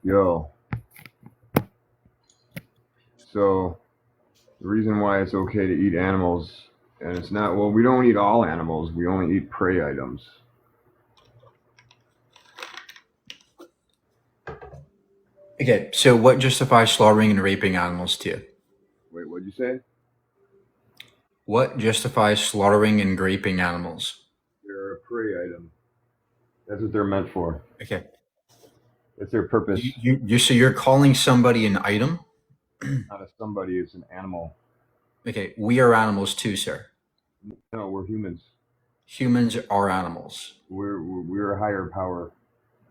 Yo, so the reason why it's okay to eat animals, and it's not, well, we don't eat all animals, we only eat prey items. Okay, so what justifies slaughtering and raping animals to you? Wait, what'd you say? What justifies slaughtering and raping animals? They're a prey item. That's what they're meant for. Okay, That's their purpose. so you're calling somebody an item? Not a somebody, it's an animal. Okay, we are animals too, sir. No, we're humans. Humans are animals. We're a higher power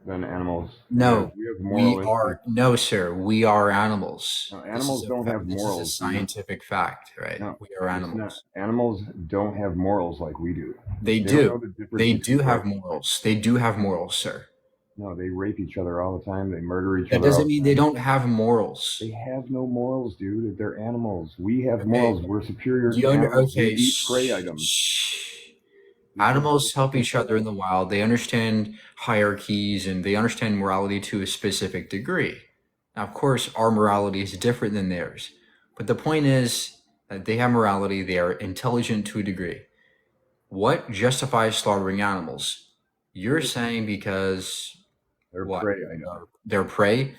than animals. No, we have moral instinct. no, sir. We are animals. No, animals don't have morals. This is a scientific fact, right? No, we are animals. Animals don't have morals like we do. They do. They do have morals. They do have morals, sir. No, they rape each other all the time. They murder each other. That doesn't mean they don't have morals. They have no morals, dude. They're animals. We have morals. We're superior to animals. They eat prey items. Animals help each other in the wild. They understand hierarchies and they understand morality to a specific degree. Now, of course, our morality is different than theirs. But the point is that they have morality. They are intelligent to a degree. What justifies slaughtering animals? You're saying because they're prey. I know. They're prey?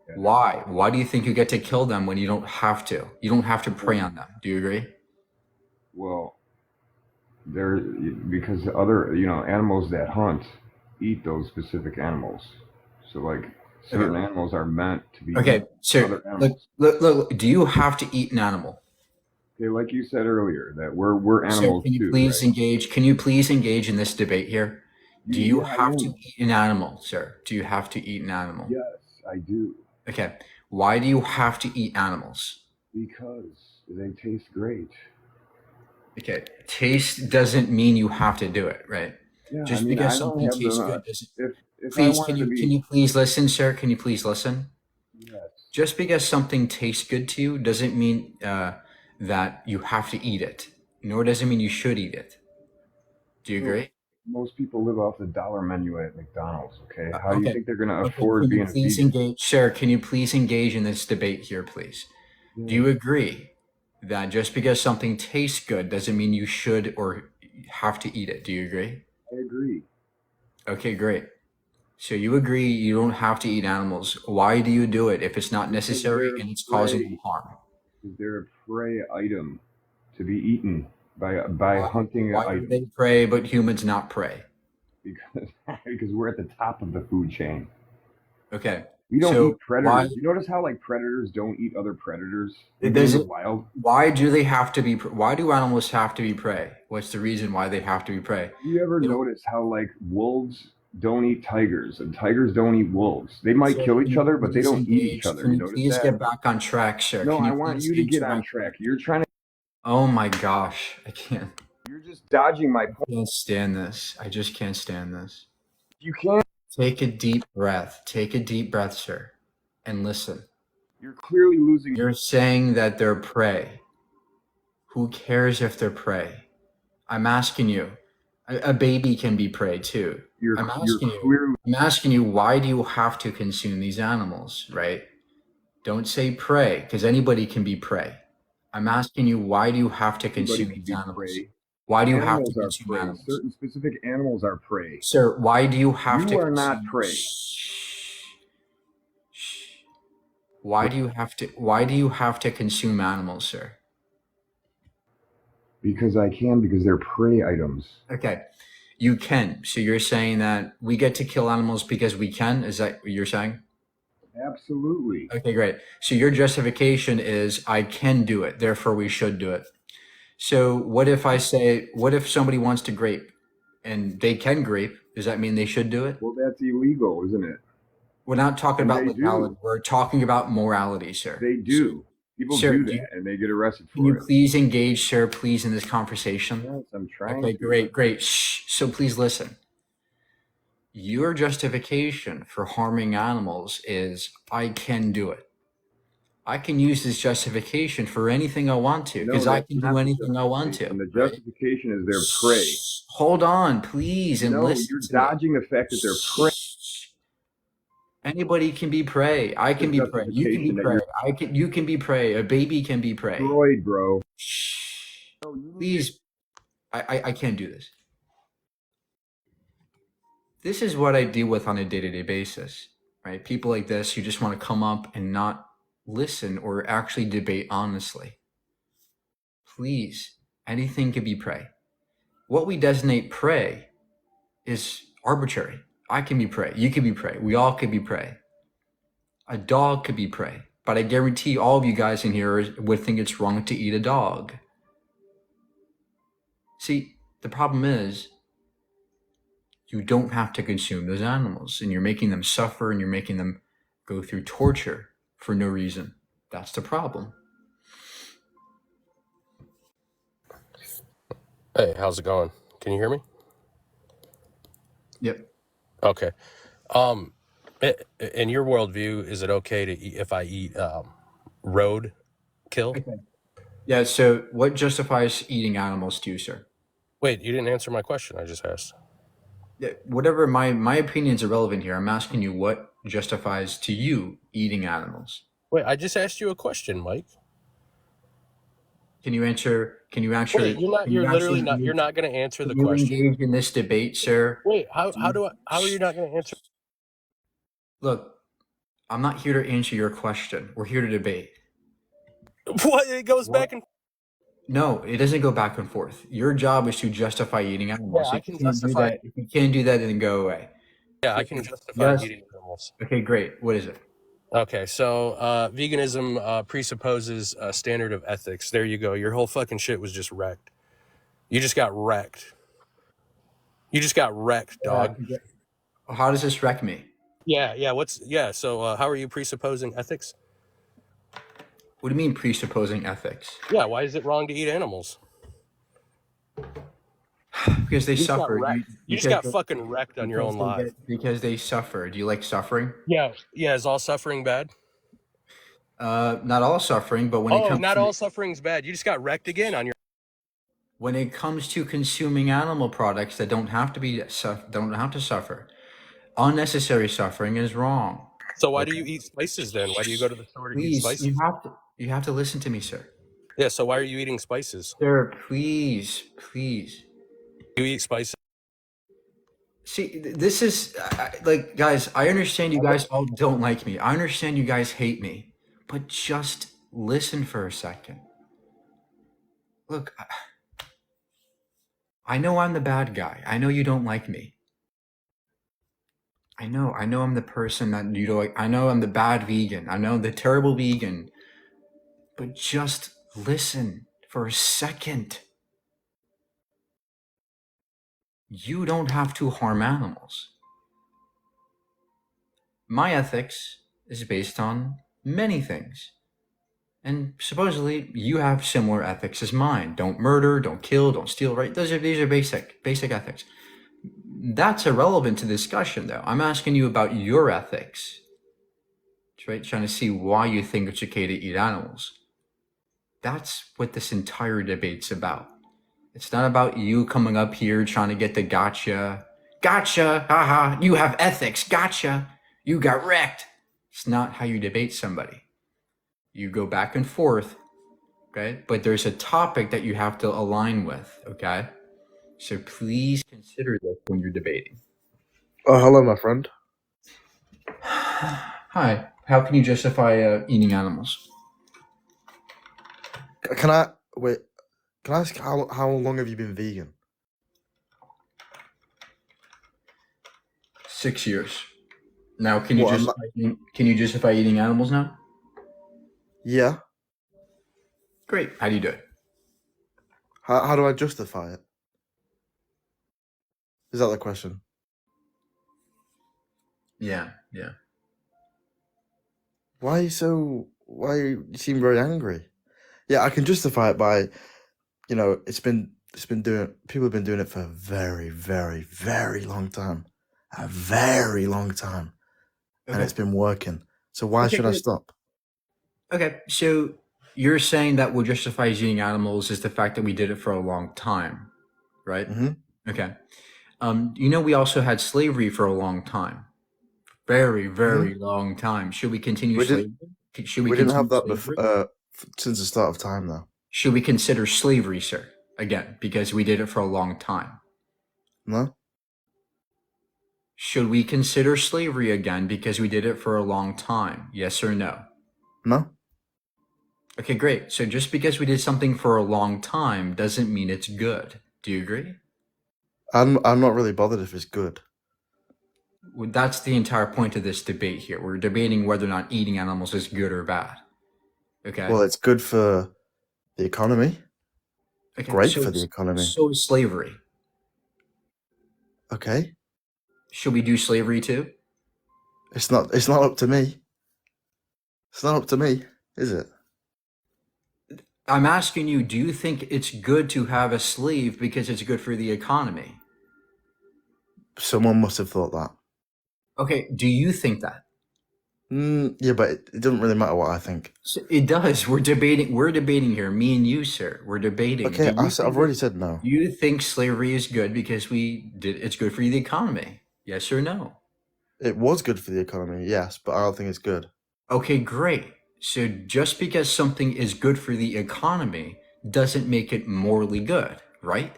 Yeah. Why? Why do you think you get to kill them when you don't have to? You don't have to prey on them. Do you agree? Well, because other animals that hunt eat those specific animals. So like certain animals are meant to be. Okay, so look, do you have to eat an animal? Okay, like you said earlier, that we're animals can you too. Please engage? Can you please engage in this debate here? Do you have to eat an animal, sir? Do you have to eat an animal? Yes, I do. Okay, why do you have to eat animals? Because they taste great. Okay, taste doesn't mean you have to do it, right? Yeah, just because something tastes good doesn't. Please, can you please listen, sir? Can you please listen? Yes. Just because something tastes good to you doesn't mean that you have to eat it, nor does it mean you should eat it. Do you agree? Most people live off the dollar menu at McDonald's, okay? How do you think they're going to afford being a please vegan? Engage, sir, can you please engage in this debate here, please? Yeah. Do you agree that just because something tastes good doesn't mean you should or have to eat it? Do you agree? I agree. Okay, great. So you agree you don't have to eat animals. Why do you do it if it's not necessary and it's causing you harm? They're a prey item to be eaten by hunting. Why do they prey but humans not prey? Because we're at the top of the food chain. Okay. We don't eat predators. You notice how like predators don't eat other predators? In the wild. Why do they have to be? Why do animals have to be prey? What's the reason why they have to be prey? You ever notice how like wolves don't eat tigers and tigers don't eat wolves? They might kill each other, but they don't eat each other. Can you please get back on track, sir? No, I want you to get on track. You're trying to. Oh my gosh, I can't. You're just dodging my point. I can't stand this. I just can't stand this. You can't. Take a deep breath. Take a deep breath, sir, and listen. You're clearly losing. You're saying that they're prey. Who cares if they're prey? I'm asking you. A baby can be prey too. I'm asking you, why do you have to consume these animals, right? Don't say prey, because anybody can be prey. I'm asking you, why do you have to consume these animals? Why do you have to consume animals? Certain specific animals are prey. Sir, why do you have to? You are not prey. Why do you have to consume animals, sir? Because I can, because they're prey items. Okay, you can. So you're saying that we get to kill animals because we can? Is that what you're saying? Absolutely. Okay, great. So your justification is I can do it, therefore we should do it. So what if somebody wants to grape and they can grape? Does that mean they should do it? Well, that's illegal, isn't it? We're not talking about legality. We're talking about morality, sir. They do. People do that and they get arrested for it. Can you please engage, sir, please, in this conversation? Yes, I'm trying. Okay, great. Shh. So please listen. Your justification for harming animals is I can do it. I can use this justification for anything I want to because I can do anything I want to. And the justification is they're prey. Hold on, please, and listen. You're dodging the fact that they're prey. Anybody can be prey. I can be prey. You can be Justification that prey. you're You can be prey. A baby can be prey. destroyed, bro. Shh. Please. I can't do this. This is what I deal with on a day-to-day basis, right? People like this who just want to come up and not listen or actually debate honestly. Please, anything can be prey. What we designate prey is arbitrary. I can be prey. You can be prey. We all could be prey. A dog could be prey. But I guarantee all of you guys in here would think it's wrong to eat a dog. See, the problem is you don't have to consume those animals, and you're making them suffer and you're making them go through torture for no reason. That's the problem. Hey, how's it going? Can you hear me? Yep. Okay. In your worldview, is it okay to eat if I eat road kill? Okay. Yeah, so what justifies eating animals to you, sir? Wait, you didn't answer my question I just asked. Yeah, whatever, my opinion's irrelevant here. I'm asking you what justifies to you eating animals. Wait, I just asked you a question, Mike. Can you answer? Wait, you're not going to answer the Can you question. engage in this debate, sir? Wait, how are you not going to answer? Look, I'm not here to answer your question. We're here to debate. What? It goes back and No, it doesn't go back and forth. Your job is to justify eating animals. Yeah, I can justify. If you can't do that, then go away. Yeah, I can justify eating animals. Okay, great. What is it? Okay, so veganism presupposes a standard of ethics. There you go. Your whole fucking shit was just wrecked. You just got wrecked. You just got wrecked, dog. How does this wreck me? Yeah. So how are you presupposing ethics? What do you mean presupposing ethics? Yeah, why is it wrong to eat animals? Because they suffer. You just got fucking wrecked on your own life. Because they suffer. Do you like suffering? Yeah. Is all suffering bad? Not all suffering, but when it comes not all suffering's bad. You just got wrecked again on your. When it comes to consuming animal products that don't have to suffer, unnecessary suffering is wrong. So why do you eat spices then? Why do you go to the store to eat spices? You have to listen to me, sir. Yeah, so why are you eating spices? Sir, please. You eat spices. See, this is like, guys, I understand you guys all don't like me. I understand you guys hate me, but just listen for a second. Look, I know I'm the bad guy. I know you don't like me. I know I'm the person that you don't like. I know I'm the bad vegan. I know I'm the terrible vegan. But just listen for a second. You don't have to harm animals. My ethics is based on many things. And supposedly you have similar ethics as mine. Don't murder, don't kill, don't steal, right? These are basic ethics. That's irrelevant to the discussion, though. I'm asking you about your ethics, right? Trying to see why you think it's okay to eat animals. That's what this entire debate's about. It's not about you coming up here trying to get the gotcha, haha, you have ethics, gotcha, you got wrecked. It's not how you debate somebody. You go back and forth, okay? But there's a topic that you have to align with, okay? So please consider this when you're debating. Oh, hello, my friend. Hi. How can you justify eating animals? Can I ask how long have you been vegan? 6 years. Now, can you justify eating animals now? Yeah. Great. How do you do it? How do I justify it? Is that the question? Yeah. Why you seem very angry? Yeah, I can justify it by, people have been doing it for a very, very, very long time. A very long time. Okay. And it's been working. So why should I stop? Okay, so you're saying that what justifies eating animals is the fact that we did it for a long time, right? Mm-hmm. Okay. We also had slavery for a long time. very, Hmm? very long time. Should we continue We did. slavery? Should we We didn't have continue that slavery? since the start of time, though. Should we consider slavery, sir? Again, because we did it for a long time. No. Should we consider slavery again because we did it for a long time? Yes or no? No. Okay, great. So just because we did something for a long time doesn't mean it's good. Do you agree? I'm not really bothered if it's good. Well, that's the entire point of this debate here. We're debating whether or not eating animals is good or bad. Okay. Well, it's good for the economy. Okay, Great for the economy. So is slavery. Okay. Should we do slavery too? It's not up to me. It's not up to me, is it? I'm asking you, do you think it's good to have a slave because it's good for the economy? Someone must have thought that. Okay, do you think that? Yeah, but it doesn't really matter what I think. So it does. We're debating here, me and you, sir. We're debating. Okay, I've already said no. Do you think slavery is good because it's good for the economy? Yes or no? It was good for the economy, yes, but I don't think it's good. Okay, great. So just because something is good for the economy doesn't make it morally good, right?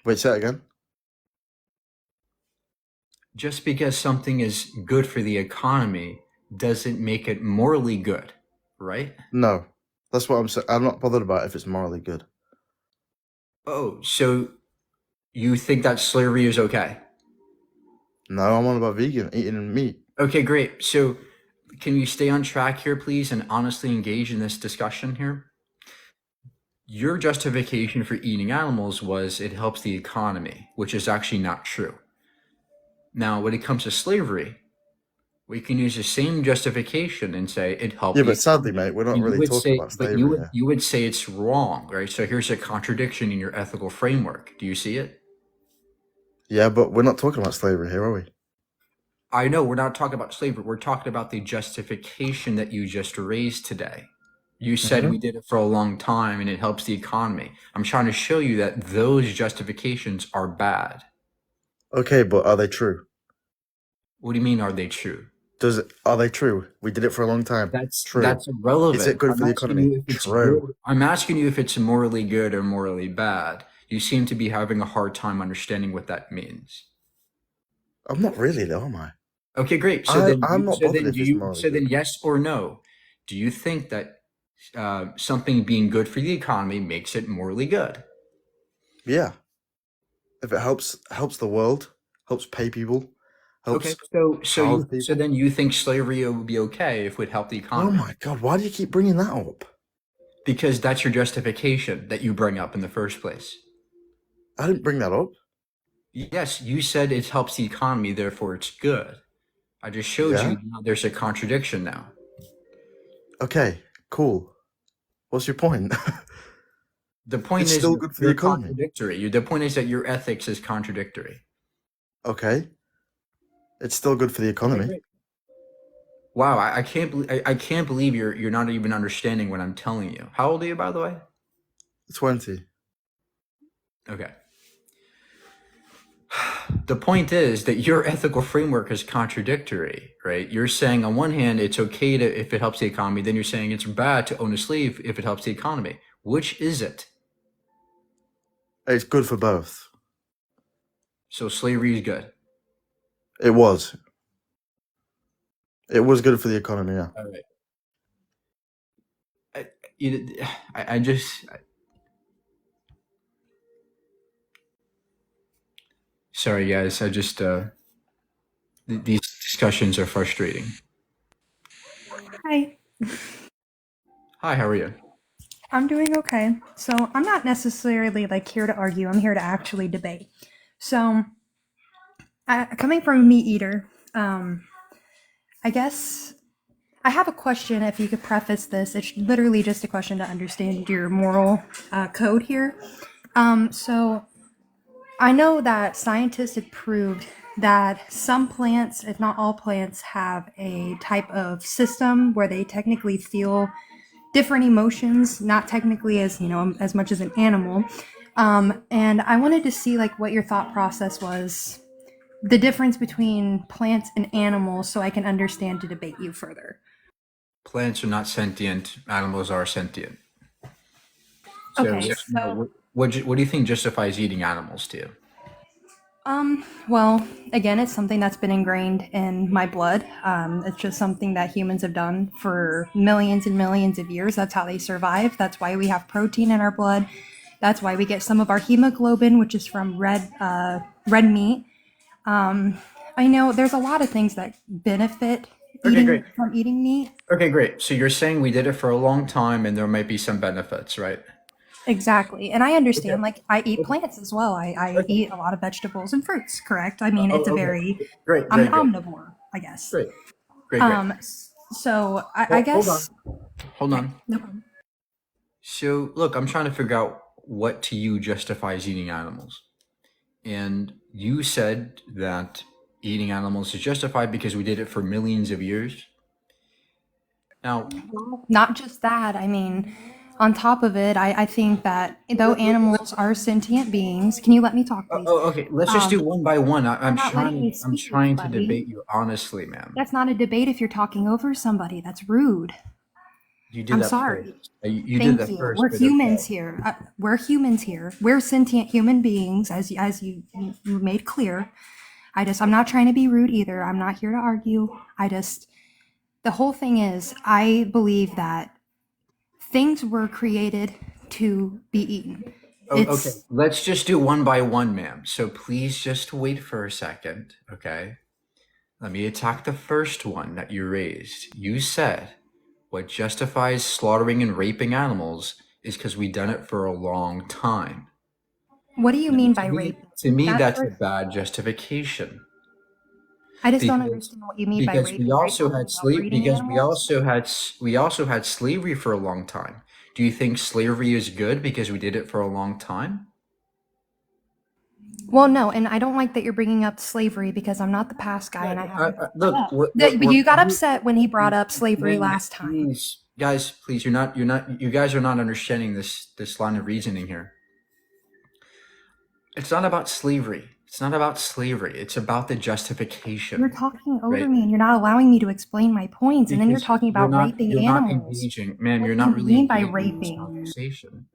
Wait, say it again. Just because something is good for the economy doesn't make it morally good, right? No, that's what I'm saying. I'm not bothered about if it's morally good. Oh, so you think that slavery is okay? No, I'm on about vegan, eating meat. Okay, great. So can you stay on track here, please, and honestly engage in this discussion here? Your justification for eating animals was it helps the economy, which is actually not true. Now, when it comes to slavery, we can use the same justification and say it helps. Yeah, but sadly, mate, we're not really talking about slavery here. You would say it's wrong, right? So here's a contradiction in your ethical framework. Do you see it? Yeah, but we're not talking about slavery here, are we? I know we're not talking about slavery. We're talking about the justification that you just raised today. You said we did it for a long time and it helps the economy. I'm trying to show you that those justifications are bad. Okay, but are they true? What do you mean, are they true? Are they true? We did it for a long time. That's true. That's irrelevant. Is it good for the economy? True. I'm asking you if it's morally good or morally bad. You seem to be having a hard time understanding what that means. I'm not really, though, am I? Okay, great. So then yes or no, do you think that something being good for the economy makes it morally good? Yeah. If it helps the world, helps pay people, helps. Okay, so then you think slavery would be okay if it would help the economy? Oh my God, why do you keep bringing that up? Because that's your justification that you bring up in the first place. I didn't bring that up. Yes, you said it helps the economy, therefore it's good. I just showed you now there's a contradiction now. Okay, cool. What's your point? The point it's is still good for the economy. Contradictory. The point is that your ethics is contradictory. Okay. It's still good for the economy. Okay, wow, I can't believe you're not even understanding what I'm telling you. How old are you, by the way? 20. Okay. The point is that your ethical framework is contradictory, right? You're saying on one hand it's okay if it helps the economy, then you're saying it's bad to own a slave if it helps the economy. Which is it? It's good for both. So slavery is good. It was. It was good for the economy, yeah. All right. Sorry, guys. These discussions are frustrating. Hi. Hi, how are you? I'm doing okay. So I'm not necessarily here to argue. I'm here to actually debate. So coming from a meat eater, I guess I have a question. If you could preface this, it's literally just a question to understand your moral code here. So I know that scientists have proved that some plants, if not all plants, have a type of system where they technically feel different emotions, not technically as as much as an animal. And I wanted to see what your thought process was the difference between plants and animals so I can understand to debate you further. Plants are not sentient. Animals are sentient. So, Okay, so what do you think justifies eating animals to you? Well, again, it's something that's been ingrained in my blood. It's just something that humans have done for millions and millions of years. That's how they survive. That's why we have protein in our blood. That's why we get some of our hemoglobin, which is from red meat. I know there's a lot of things that benefit from eating meat. Okay, great. So you're saying we did it for a long time and there might be some benefits, right? Exactly. And I understand, like, I eat plants as well. I eat a lot of vegetables and fruits, correct? I mean, it's a very, I'm an omnivore, I guess. Great. So I guess. Hold on. No problem. So look, I'm trying to figure out what to you justifies eating animals. And you said that eating animals is justified because we did it for millions of years. Now, not just that. I mean, on top of it, I think that though animals are sentient beings, can you let me talk, please? Okay. Let's just do one by one. I'm speak, trying to buddy. debate you honestly, ma'am. That's not a debate if you're talking over somebody. That's rude. You did I'm that sorry. First. You Thank did that you. first. We're humans here. We're humans here. We're sentient human beings, as you made clear. I'm not trying to be rude either. I'm not here to argue. The whole thing is, I believe that things were created to be eaten. Okay, let's just do one by one, ma'am. So please just wait for a second, okay? Let me attack the first one that you raised. You said what justifies slaughtering and raping animals is because we've done it for a long time. What do you mean by rape? To me, that's a bad justification. I just don't understand what you mean by rape. Because we also had slavery for a long time. Do you think slavery is good because we did it for a long time? Well, no, and I don't like that you're bringing up slavery because I'm not the past guy, and I haven't. Look, you got upset when he brought up slavery last time. Please, guys, please, you guys are not understanding this line of reasoning here. It's not about slavery. It's not about slavery. It's about the justification. You're talking over me, and you're not allowing me to explain my points, and then you're talking about raping animals. You're not engaging, ma'am. You're not really engaging by raping. Conversation.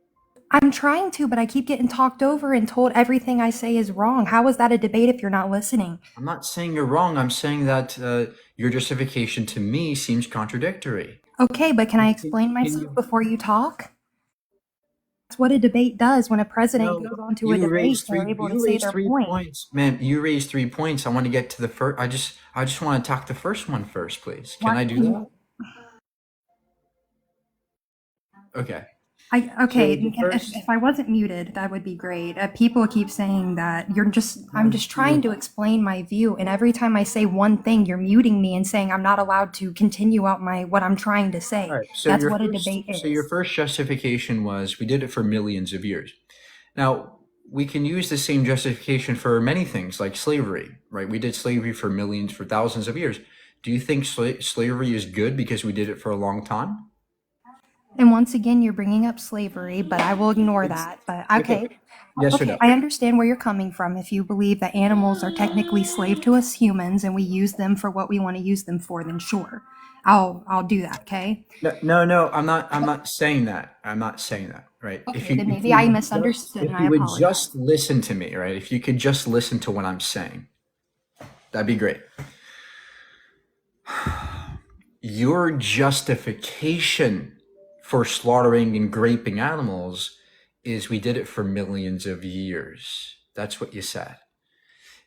I'm trying to, but I keep getting talked over and told everything I say is wrong. How is that a debate if you're not listening? I'm not saying you're wrong. I'm saying that your justification to me seems contradictory. Okay, but can I explain myself before you talk? That's what a debate does. When a president goes on to a debate, they're able to say their point. Ma'am, you raised 3 points. I want to get to the first. I just want to attack the first one first, please. Can I do that? Okay. If I wasn't muted, that would be great. People keep saying that I'm just trying to explain my view, and every time I say one thing, you're muting me and saying I'm not allowed to continue out what I'm trying to say. Right, so that's what a debate is. So your first justification was we did it for millions of years. Now, we can use the same justification for many things like slavery, right? We did slavery for thousands of years. Do you think slavery is good because we did it for a long time? And once again, you're bringing up slavery, but I will ignore that. But okay. Yes or no? I understand where you're coming from. If you believe that animals are technically slave to us humans and we use them for what we want to use them for, then sure, I'll do that. Okay. No, I'm not saying that. I'm not saying that. Right. Okay, then maybe I misunderstood. If you would just listen to me, right? If you could just listen to what I'm saying, that'd be great. Your justification for slaughtering and raping animals is we did it for millions of years. That's what you said.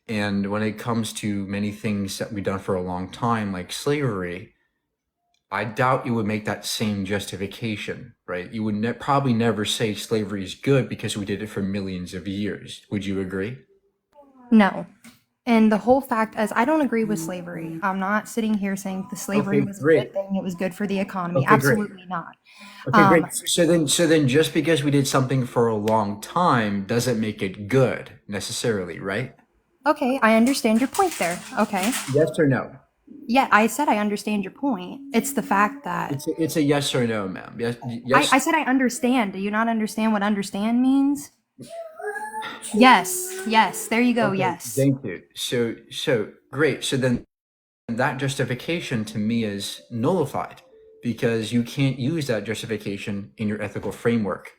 And when it comes to many things that we've done for a long time, like slavery, I doubt you would make that same justification, right? You would probably never say slavery is good because we did it for millions of years. Would you agree? No. And the whole fact is, I don't agree with slavery. I'm not sitting here saying the slavery was a good thing. It was good for the economy. Absolutely not. Okay, great. So then just because we did something for a long time doesn't make it good necessarily, right? Okay, I understand your point there. Okay. Yes or no? Yeah, I said I understand your point. It's the fact that... It's a yes or no, ma'am. Yes. I said I understand. Do you not understand what understand means? Yes, there you go. Okay, Yes. thank you. So great. So then that justification to me is nullified because you can't use that justification in your ethical framework.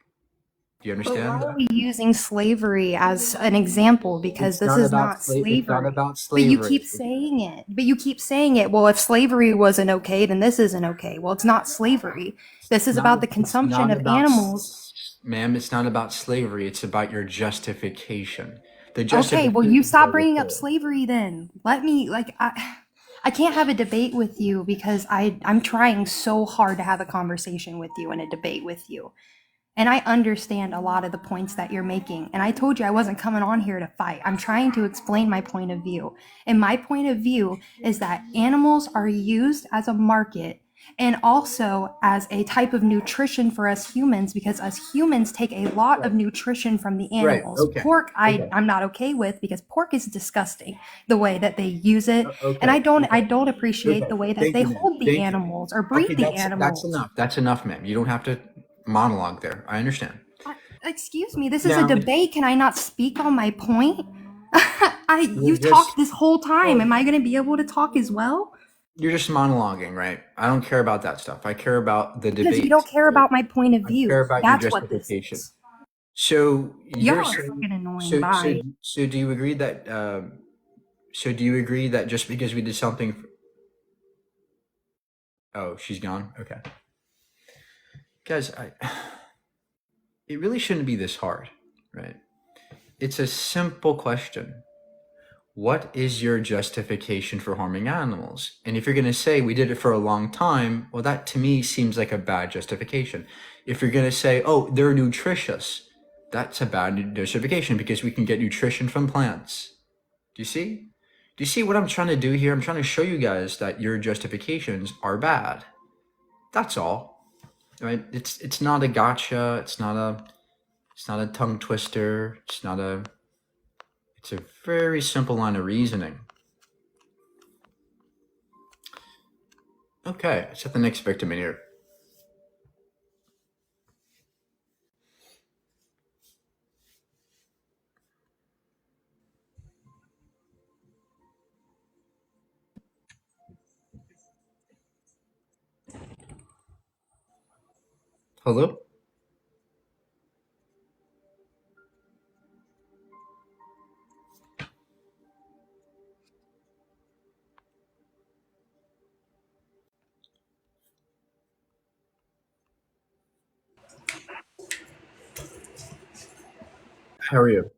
Do you But why understand are that? we using slavery as an example? Because this is not It's not slavery. about But you slavery. keep saying it. But you keep saying it. Well, if slavery wasn't okay, then this isn't okay. Well, it's not slavery. This is about the It's consumption not of about, animals. ma'am, it's not about slavery. It's about your justification. The Okay, well, you justification stop is bringing up okay. slavery then. Let me, like, I can't have a debate with you because I'm trying so hard to have a conversation with you and a debate with you. And I understand a lot of the points that you're making. And I told you I wasn't coming on here to fight. I'm trying to explain my point of view. And my point of view is that animals are used as a market and also as a type of nutrition for us humans because us humans take a lot Right. of nutrition from the Right. animals. Okay. Pork, Okay. I'm not okay with because pork is disgusting the way that they use it. Okay. And I don't Okay. appreciate Okay. the way that Thank they you, ma'am. hold the Thank you. animals or Okay, breed the that's animals. enough. That's enough, ma'am. You don't have to monologue there. I understand. Excuse me, this is a Now, debate. Can I not speak on my point? you're You just talked this whole time. Am I going to be able to talk as well? you're just monologuing, right? I don't care about that stuff. I care about the Because you debate. don't care Right? about my point of I care view. about your That's what this justification. is. So Y'all you're are saying fucking annoying. Bye. so do you agree that do you agree that just because we did something oh, she's gone? Okay. Guys, it really shouldn't be this hard, right? It's a simple question. What is your justification for harming animals? And if you're going to say we did it for a long time, well, that to me seems like a bad justification. If you're going to say, oh, they're nutritious, that's a bad justification because we can get nutrition from plants. Do you see? Do you see what I'm trying to do here? I'm trying to show you guys that your justifications are bad. That's all. Right? It's not a gotcha. It's not a tongue twister. It's a very simple line of reasoning. Okay, let's set the next victim in here. Hello? How are you?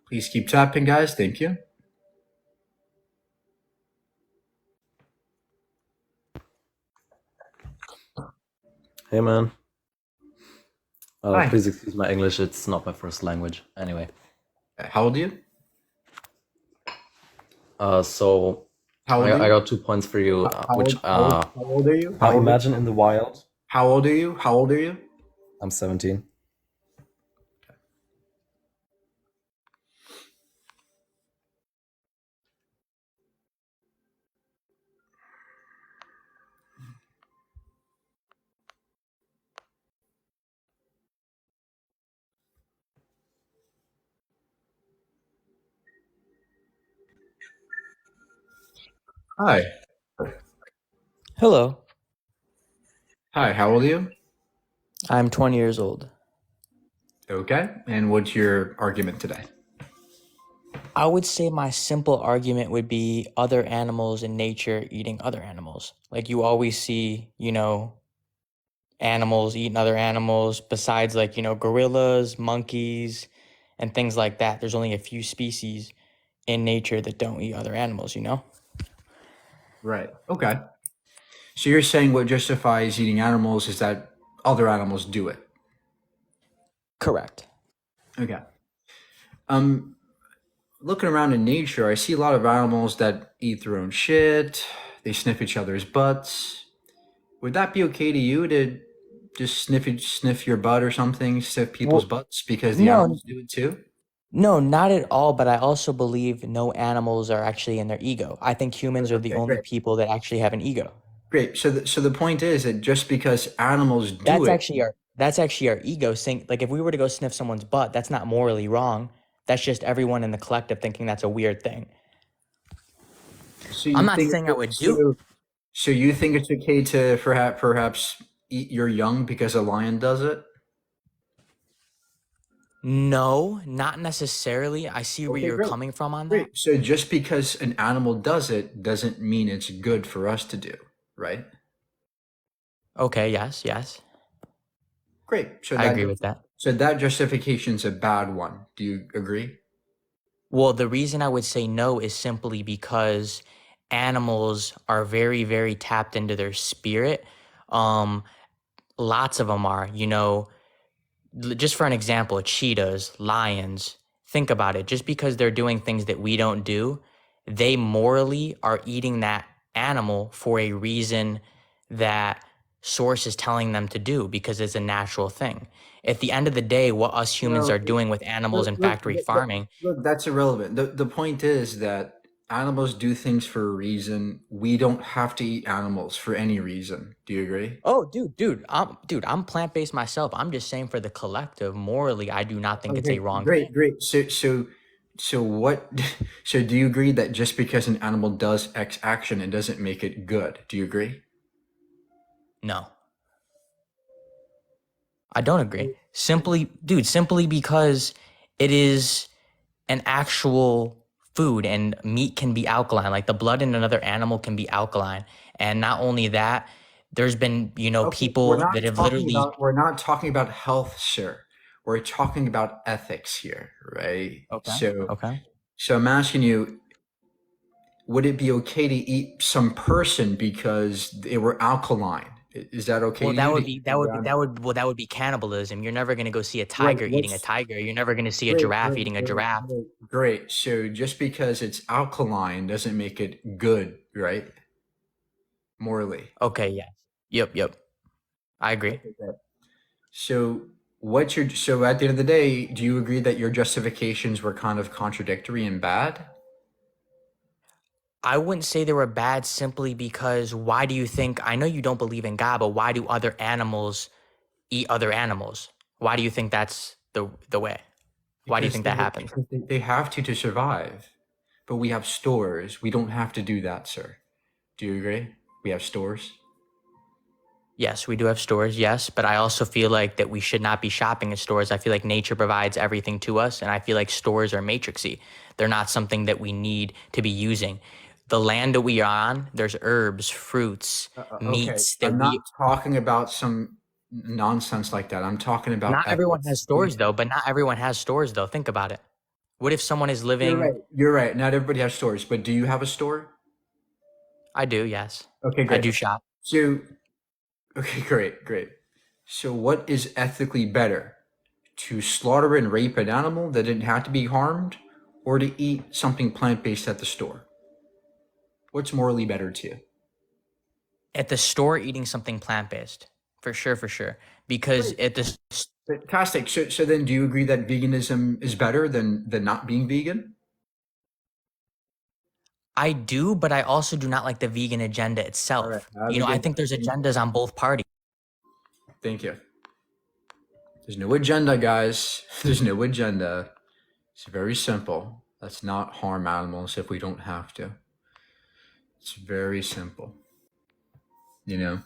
Please keep tapping, guys. Thank you. Hey man. Hi. Please excuse my English, it's not my first language. Anyway. How old are you? So How old are I you? got 2 points for you, which How old are you? now imagine in the wild. How old are you? How old are you? I'm 17. Hi. Hello, Hi, how old are you? I'm 20 years old. Okay. And what's your argument today? I would say my simple argument would be other animals in nature eating other animals. Like you always see, animals eating other animals besides like, gorillas, monkeys, and things like that. There's only a few species in nature that don't eat other animals, Right. Okay. So you're saying what justifies eating animals is that other animals do it. Correct. Okay. Looking around in nature, I see a lot of animals that eat their own shit. They sniff each other's butts. Would that be okay to you to just sniff your butt or something, sniff people's Well, butts because the no, animals do it too? No, not at all, but I also believe no animals are actually in their ego. I think humans are the Okay, only great. people that actually have an ego. Great. So the point is that just because animals do That's it, actually our ego saying, like, if we were to go sniff someone's butt, that's not morally wrong. That's just everyone in the collective thinking that's a weird thing. so I'm you not think saying I would do. so you think it's okay to perhaps eat your young because a lion does it? No, not necessarily. I see where Okay, you're great. coming from on that. Great. So just because an animal does it doesn't mean it's good for us to do, right? Okay, yes, yes. Great. I agree with that. So that justification's a bad one. Do you agree? Well, the reason I would say no is simply because animals are very, very tapped into their spirit. Um, Lots of them are, just for an example, cheetahs, lions. Think about it. Just because they're doing things that we don't do, they morally are eating that animal for a reason that source is telling them to do because it's a natural thing. At the end of the day, what us humans Well, are doing with animals look, and look, factory look, look, farming. look, that's irrelevant. The point is that animals do things for a reason. We don't have to eat animals for any reason. Do you agree? Oh, I'm plant-based myself. I'm just saying for the collective, morally, I do not think it's a Okay, wrong great, thing. great. So what? So do you agree that just because an animal does X action, it doesn't make it good? Do you agree? No, I don't agree. Simply because it is an actual food and meat can be alkaline. Like the blood in another animal can be alkaline. And not only that, there's been, Okay, people that have literally. we're not talking about health, sir. We're talking about ethics here, right? Okay. So Okay. so I'm asking you, would it be okay to eat some person because they were alkaline? Is that okay Well, to that you to would eat be them down? that would be cannibalism. You're never gonna go see a Right, tiger eating a let's tiger. You're never gonna see a great, giraffe great, eating a great, giraffe. great, great. So just because it's alkaline doesn't make it good, right? Morally. Okay, yes. Yep. I agree. Okay, great. So so at the end of the day, do you agree that your justifications were kind of contradictory and bad? I wouldn't say they were bad simply because why do you think I know you don't believe in God, but why do other animals eat other animals? Why do you think that's the way? Why do you think that happens? Because they have to survive. But we have stores. We don't have to do that, sir. Do you agree? We have stores. Yes, we do have stores, yes, but I also feel like that we should not be shopping at stores. I feel like nature provides everything to us, and I feel like stores are matrixy. They're not something that we need to be using. The land that we are on, there's herbs, fruits, Okay, meats that I'm not we talking about some nonsense like that. I'm talking about not everyone has ethics. stores though, but not everyone has stores though. Think about it. What if someone is You're living right. You're right. Not everybody has stores, but do you have a store? I do, yes. Okay, I great. do shop. So, okay, great. So, what is ethically better? To slaughter and rape an animal that didn't have to be harmed, or to eat something plant-based at the store? What's morally better to you? At the store eating something plant-based. For sure. Because Great. at the Fantastic. So then do you agree that veganism is better than not being vegan? I do, but I also do not like the vegan agenda All itself. right. I think there's agendas on both parties. Thank you. There's no agenda, guys. There's no agenda. It's very simple. Let's not harm animals if we don't have to. It's very simple. You know?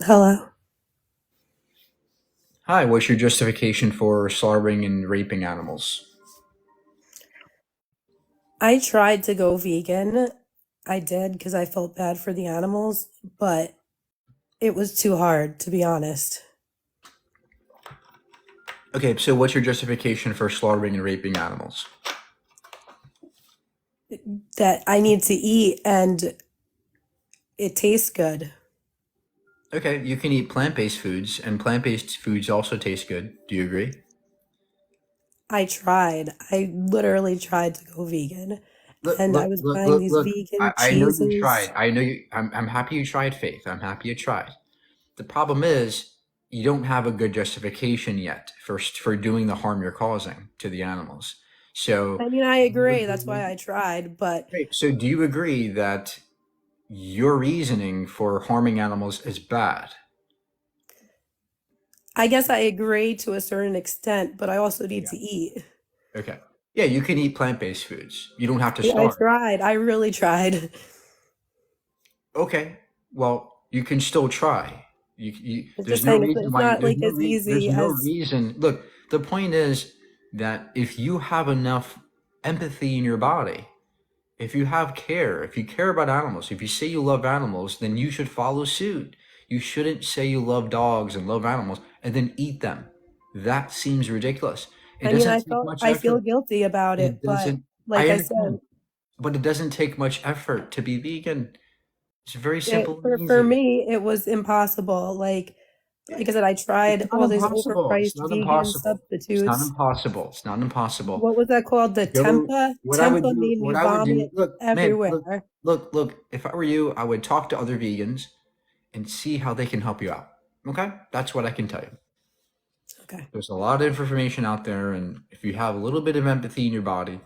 Hello. Hi, what's your justification for slaughtering and raping animals? I tried to go vegan. I did because I felt bad for the animals, but it was too hard, to be honest. Okay, so what's your justification for slaughtering and raping animals? That I need to eat and it tastes good. Okay, you can eat plant-based foods, and plant-based foods also taste good. Do you agree? I tried. I literally tried to go vegan. Look, And I look, was look, buying look, these look. vegan I know you cheeses. tried. I know you. I'm happy you tried, Faith. I'm happy you tried. The problem is, you don't have a good justification yet for doing the harm you're causing to the animals. So, I mean, I agree. That's why I tried, but great. So do you agree that your reasoning for harming animals is bad? I guess I agree to a certain extent, but I also need Yeah. to eat. Okay. Yeah, you can eat plant-based foods. You don't have to Yeah, I starve. tried. I really tried. Okay. Well, you can still try. I'm There's just no saying reason it's why not like as there's easy no as reason. Look, the point is that if you have enough empathy in your body, if you have care, if you care about animals, if you say you love animals, then you should follow suit. You shouldn't say you love dogs and love animals and then eat them. That seems ridiculous. It I mean, doesn't take much I feel effort. guilty about it, It but doesn't, like I I said, understand, but it doesn't take much effort to be vegan. It's very simple and for easy. me, it was impossible. Like I said, I tried It's not all these impossible. It's overpriced not vegan impossible. It's not substitutes. impossible. It's not impossible. What was that called? The Go. Tempa? What I would Tempa do. made me What I would do. vomit Look, man. everywhere. Look. If I were you, I would talk to other vegans and see how they can help you out. Okay, that's what I can tell you. Okay. There's a lot of information out there, and if you have a little bit of empathy in your body,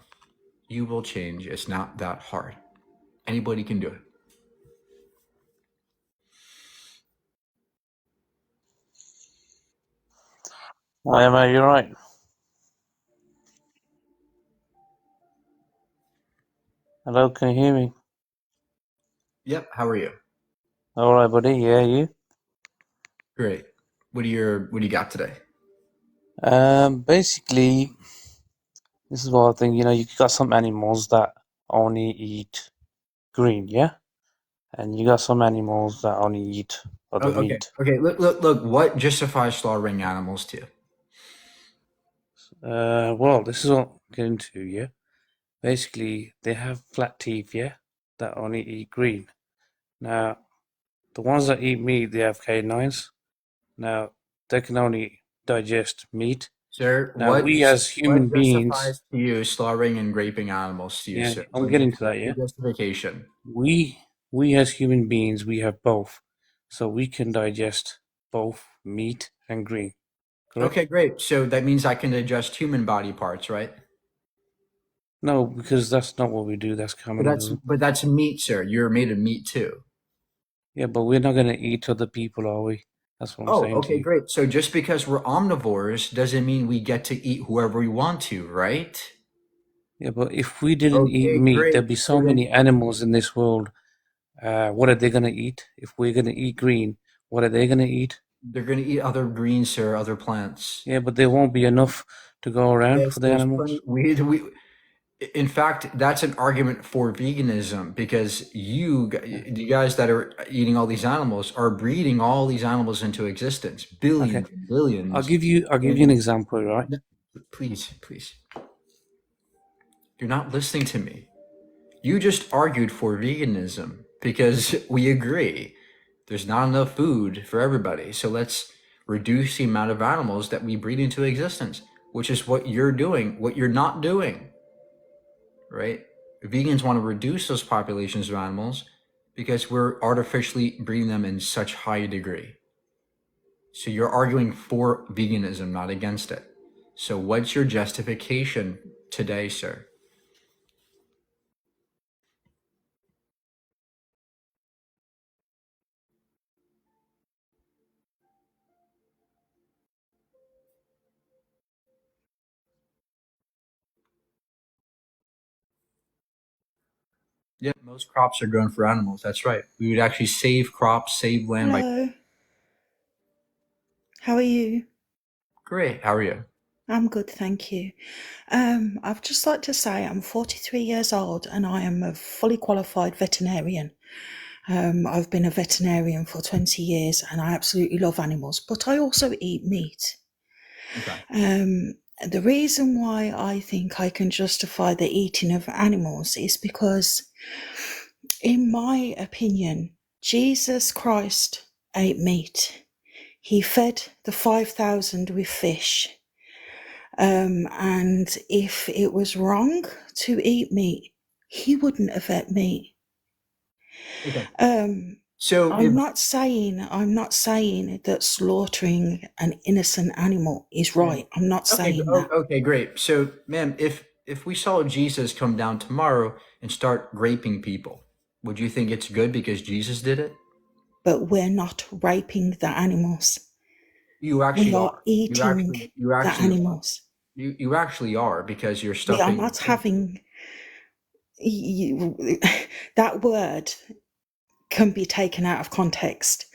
you will change. It's not that hard. Anybody can do it. Hi, mate, you're right. Hello, can you hear me? Yep. How are you? All right, buddy. Yeah, you? Great. What do you got today? Basically, this is what I think. You got some animals that only eat green, yeah, and you got some animals that only eat other meat. Okay. Look. What justifies slaughtering animals to you? Well, this is what I'm getting to, yeah. Basically, they have flat teeth, yeah, that only eat green. Now, the ones that eat meat, they have canines. Now, they can only digest meat. Sir, Now, we as human what beings, justifies to you slaughtering and raping animals to you, yeah, sir? I'm getting to that, yeah. What's the justification? We as human beings, we have both, so we can digest both meat and green. Correct? Okay, great. So that means I can digest human body parts, right? No, because that's not what we do. That's cannibalism. But that's meat, sir. You're made of meat too. Yeah, but we're not gonna eat other people, are we? That's what I'm Oh, saying to okay, you. great. So just because we're omnivores doesn't mean we get to eat whoever we want to, right? Yeah, but if we didn't eat Okay, meat, great. there'd be so So then many animals in this world. What are they gonna eat? If we're gonna eat green, what are they gonna eat? they're going to eat other greens, sir, other plants. Yeah, but there won't be enough to go around Yes, for the there's animals. plenty. In fact, that's an argument for veganism because you guys that are eating all these animals are breeding all these animals into existence, billions, Okay, billions. I'll give you an example, right? Please, you're not listening to me. You just argued for veganism because we agree there's not enough food for everybody. So let's reduce the amount of animals that we breed into existence, which is what you're doing, what you're not doing. Right? Vegans want to reduce those populations of animals because we're artificially breeding them in such high degree. So you're arguing for veganism, not against it. So what's your justification today, sir? Yeah, most crops are grown for animals. That's right. We would actually save crops, save land by. Hello. How are you? Great. How are you? I'm good, thank you. I'd just like to say I'm 43 years old and I am a fully qualified veterinarian. I've been a veterinarian for 20 years and I absolutely love animals, but I also eat meat. Okay. The reason why I think I can justify the eating of animals is because, in my opinion, Jesus Christ ate meat. He fed the 5,000 with fish. And if it was wrong to eat meat, he wouldn't have ate meat. Okay. So I'm not saying that slaughtering an innocent animal is right. I'm not saying that. Okay, great. So, ma'am, if we saw Jesus come down tomorrow and start raping people, would you think it's good because Jesus did it? But we're not raping the animals. You actually We are are. eating You the actually animals. you actually are because you're We are stuffing. not having that word can be taken out of context.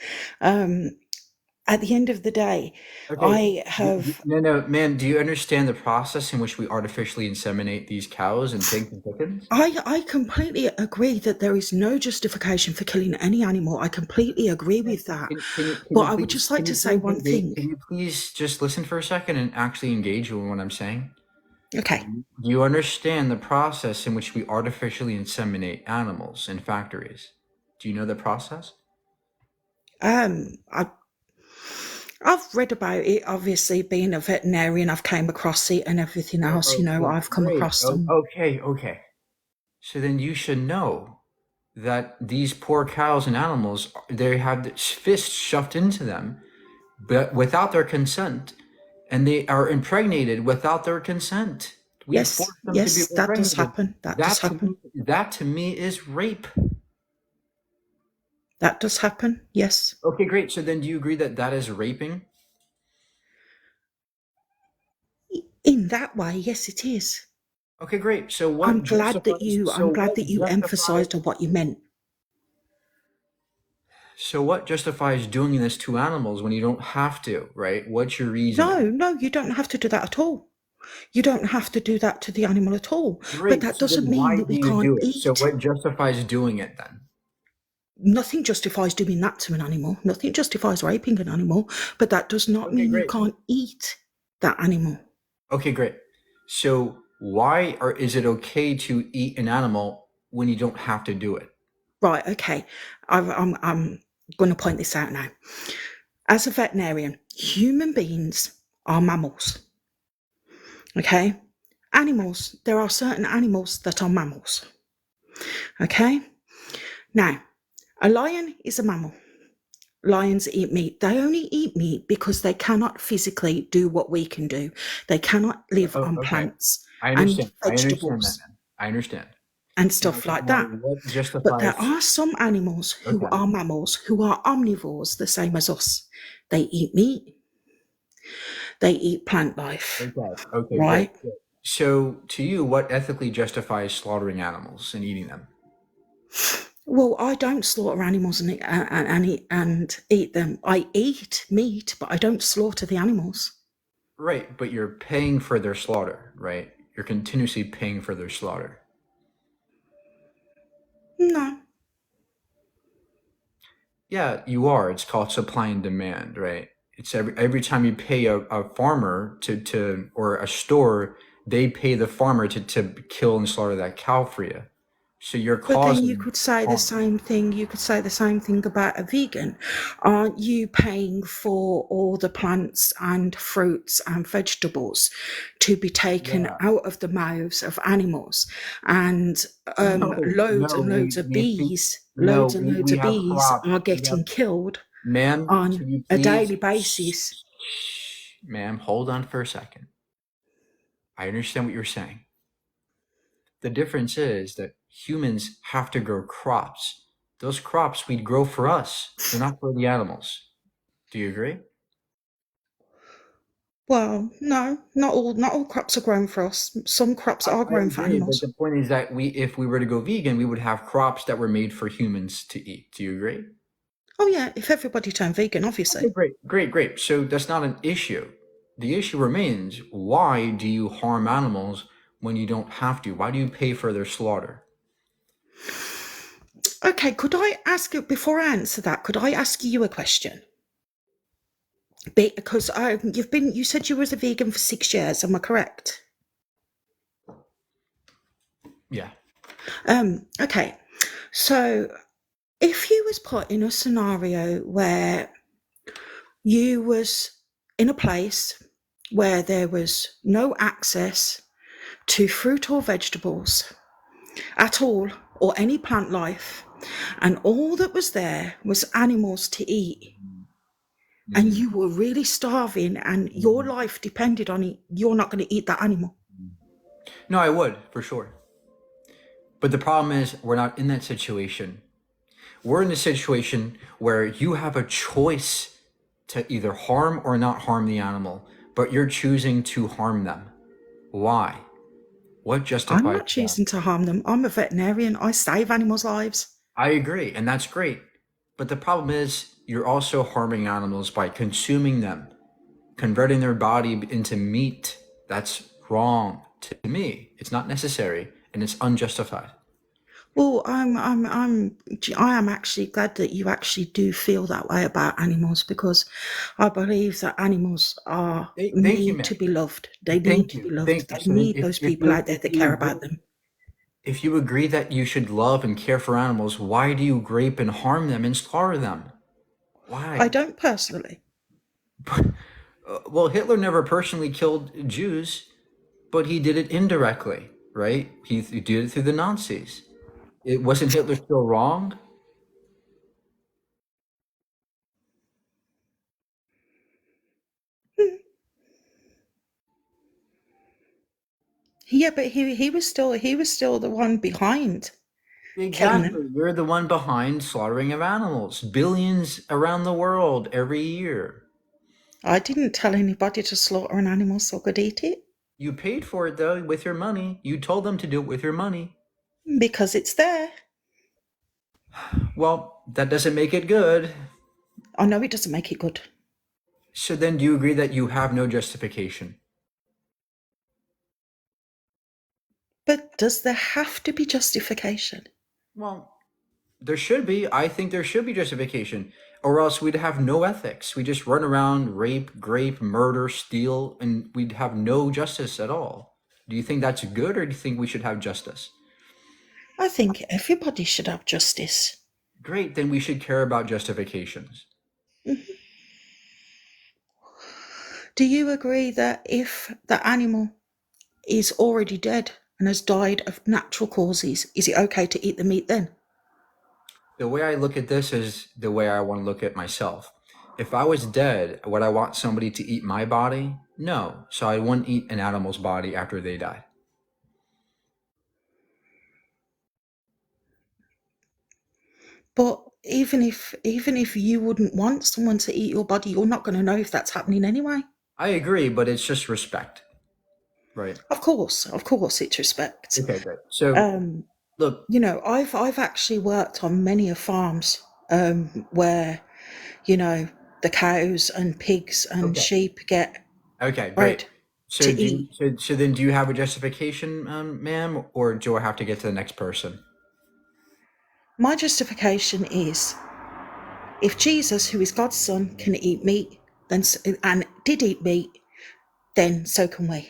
At the end of the day, Okay. I have. No, ma'am. Do you understand the process in which we artificially inseminate these cows and pigs and chickens? I completely agree that there is no justification for killing any animal. I completely agree with that. But I would just like to say one thing. Can you please just listen for a second and actually engage with what I'm saying? Okay. Do you understand the process in which we artificially inseminate animals in factories? Do you know the process? I've read about it. Obviously, being a veterinarian, I've came across it and everything else. I've come across them. Okay. So then you should know that these poor cows and animals, they have the fists shoved into them, but without their consent, and they are impregnated without their consent. We Yes, force them to be that does impregnated. happen. That does happen. That to me is rape. That does happen. Yes. Okay, great. So then do you agree that that is raping? In that way, yes, it is. Okay, great. So what? I'm glad that you emphasized on what you meant. So what justifies doing this to animals when you don't have to, right? What's your reason? No, you don't have to do that at all. You don't have to do that to the animal at all. Great. But that So doesn't then why mean that we do you do can't it? eat. So what justifies doing it then? Nothing justifies doing that to an animal. Nothing justifies raping an animal. But that does not mean you can't eat that animal. Okay, great. So why is it okay to eat an animal when you don't have to do it? Right, okay. I'm going to point this out now. As a veterinarian, human beings are mammals. Okay? Animals, there are certain animals that are mammals. Okay? Now, a lion is a mammal. Lions eat meat. They only eat meat because they cannot physically do what we can do. They cannot live on plants and vegetables. I understand. And stuff like that. But there are some animals who are mammals, who are omnivores, the same as us. They eat meat. They eat plant life. Okay, right? Great. So to you, what ethically justifies slaughtering animals and eating them? Well, I don't slaughter animals and eat them. I eat meat, but I don't slaughter the animals. Right, but you're paying for their slaughter, right? You're continuously paying for their slaughter. No. Yeah, you are. It's called supply and demand, right? It's every time you pay a farmer to or a store, they pay the farmer to kill and slaughter that cow for you. So you're causing. But then you could say the same thing. You could say the same thing about a vegan. Aren't you paying for all the plants and fruits and vegetables to be taken out of the mouths of animals, and loads and loads of bees are getting killed on a daily basis? Ma'am, hold on for a second. I understand what you're saying. The difference is that humans have to grow crops. Those crops we grow for us. They're not for the animals. Do you agree? Well, no, not all crops are grown for us. Some crops are grown for animals. But the point is that if we were to go vegan, we would have crops that were made for humans to eat. Do you agree? Oh yeah, if everybody turned vegan, obviously. Okay, great. So that's not an issue. The issue remains, why do you harm animals when you don't have to? Why do you pay for their slaughter? Okay, could I ask you, before I answer that, could I ask you a question? Because you said you was a vegan for 6 years, am I correct? Yeah. Okay, so if you was put in a scenario where you was in a place where there was no access to fruit or vegetables at all, or any plant life, and all that was there was animals to eat, and you were really starving and your life depended on it, you're not going to eat that animal. No, I would, for sure. But the problem is, we're not in that situation. We're in a situation where you have a choice to either harm or not harm the animal, but you're choosing to harm them. Why? What justifies I'm not that? choosing to harm them. I'm a veterinarian. I save animals' lives. I agree, and that's great. But the problem is, you're also harming animals by consuming them, converting their body into meat. That's wrong to me. It's not necessary, and it's unjustified. Well, I am actually glad that you actually do feel that way about animals, because I believe that animals are Thank you, need man. to be loved. They Thank need to you. be loved. Thank you. They So then need those people out there that care about them. If you agree that you should love and care for animals, why do you rape and harm them and slaughter them? Why? I don't personally. Well, Hitler never personally killed Jews, but he did it indirectly, right? He did it through the Nazis. It wasn't Hitler still wrong? Yeah, but he was still the one behind killing Exactly. them. You're the one behind slaughtering of animals. Billions around the world every year. I didn't tell anybody to slaughter an animal so I could eat it. You paid for it though with your money. You told them to do it with your money. Because it's there. Well, that doesn't make it good. I know it doesn't make it good. So then do you agree that you have no justification? But does there have to be justification? Well, there should be. I think there should be justification, or else we'd have no ethics. We just run around, rape, grape, murder, steal, and we'd have no justice at all. Do you think that's good, or do you think we should have justice? I think everybody should have justice. Great, then we should care about justifications. Mm-hmm. Do you agree that if the animal is already dead and has died of natural causes, is it okay to eat the meat then? The way I look at this is the way I want to look at myself. If I was dead, would I want somebody to eat my body? No. So I wouldn't eat an animal's body after they died. But even if you wouldn't want someone to eat your body, you're not going to know if that's happening anyway. I agree, but it's just respect. Right. Of course, it's respect. Okay, great. So look, you know, I've actually worked on many of farms where, you know, the cows and pigs and sheep get great. So then do you have a justification, ma'am, or do I have to get to the next person? My justification is, if Jesus, who is God's son, can eat meat, then and did eat meat, then so can we.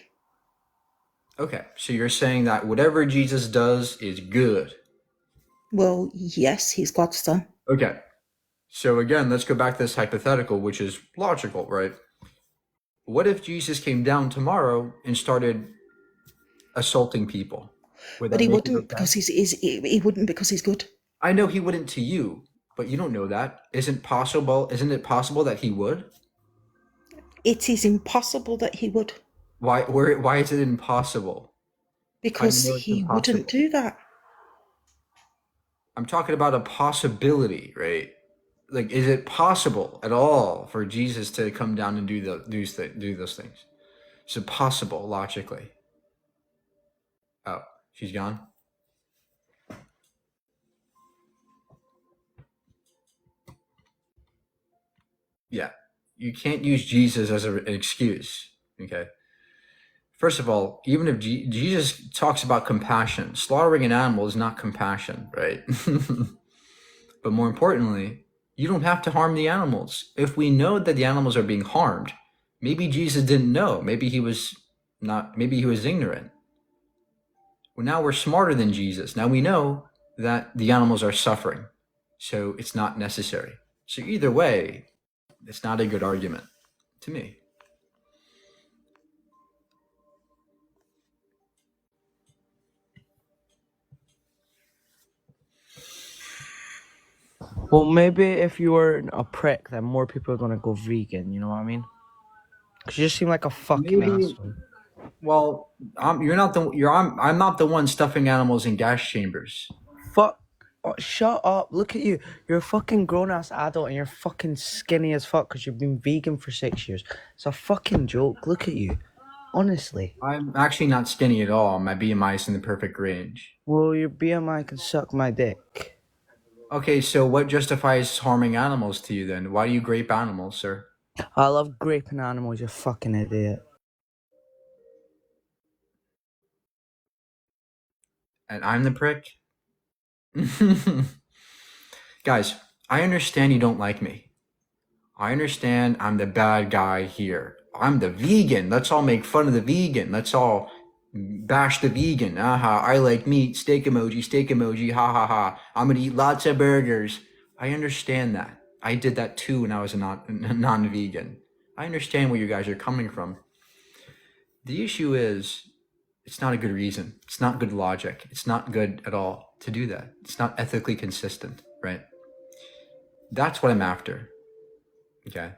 Okay, so you're saying that whatever Jesus does is good. Well, yes, he's God's son. Okay. So again, let's go back to this hypothetical, which is logical, right? What if Jesus came down tomorrow and started assaulting people? But he wouldn't because he wouldn't because he's good. I know he wouldn't to you, but you don't know that. Isn't it possible that he would? It is impossible that he would. Why is it impossible? Because he wouldn't do that. I'm talking about a possibility, right? Like, is it possible at all for Jesus to come down and do those things? Is it possible logically? Oh, she's gone? Yeah, you can't use Jesus as an excuse, okay? First of all, even if Jesus talks about compassion, slaughtering an animal is not compassion, right? But more importantly, you don't have to harm the animals. If we know that the animals are being harmed, maybe Jesus didn't know. Maybe he was ignorant. Well, now we're smarter than Jesus. Now we know that the animals are suffering, so it's not necessary. So either way, it's not a good argument to me. Well, maybe if you were a prick, then more people are gonna go vegan. You know what I mean? Because you just seem like a fucking Maybe. asshole. Well, I'm not the one stuffing animals in gas chambers. Fuck. Oh, shut up. Look at you. You're a fucking grown ass adult and you're fucking skinny as fuck because you've been vegan for 6 years. It's a fucking joke. Look at you. Honestly. I'm actually not skinny at all. My BMI is in the perfect range. Well, your BMI can suck my dick. Okay, so what justifies harming animals to you then? Why do you grape animals, sir? I love graping animals, you fucking idiot. And I'm the prick? Guys, I understand you don't like me. I understand I'm the bad guy here. I'm the vegan. Let's all make fun of the vegan. Let's all bash the vegan. Aha, I like meat. Steak emoji, ha ha ha. I'm gonna eat lots of burgers. I understand that. I did that too when I was a non-vegan. I understand where you guys are coming from. The issue is, it's not a good reason. It's not good logic. It's not good at all to do that. It's not ethically consistent, right? That's what I'm after. Okay.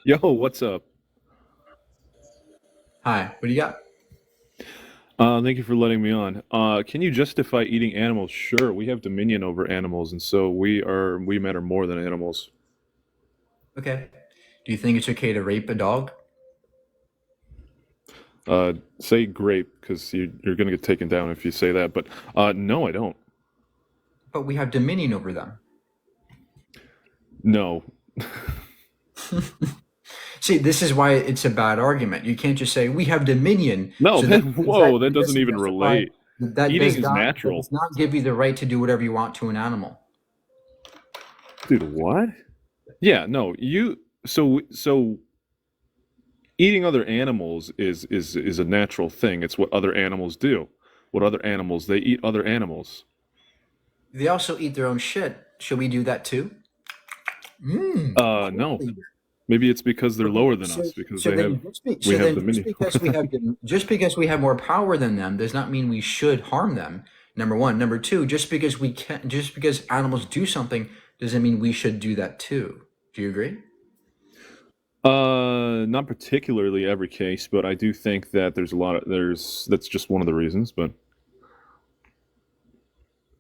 Yo, what's up? Hi, what do you got? Thank you for letting me on. Can you justify eating animals? Sure, we have dominion over animals, and so we matter more than animals. Okay. Do you think it's okay to rape a dog? Say grape, because you're gonna get taken down if you say that. But no, I don't. But we have dominion over them. No. See, this is why it's a bad argument. You can't just say we have dominion. No, so that doesn't even relate. That Eating does is not, natural. does not give you the right to do whatever you want to an animal. Dude, what? Yeah, no, so eating other animals is a natural thing. It's what other animals do. They eat other animals. They also eat their own shit. Should we do that too? No. Maybe it's because they're lower than us because we have dominion. Just because we have more power than them does not mean we should harm them. Number one. Number two, just because animals do something doesn't mean we should do that too. Do you agree? Not particularly every case, but I do think that that's just one of the reasons, but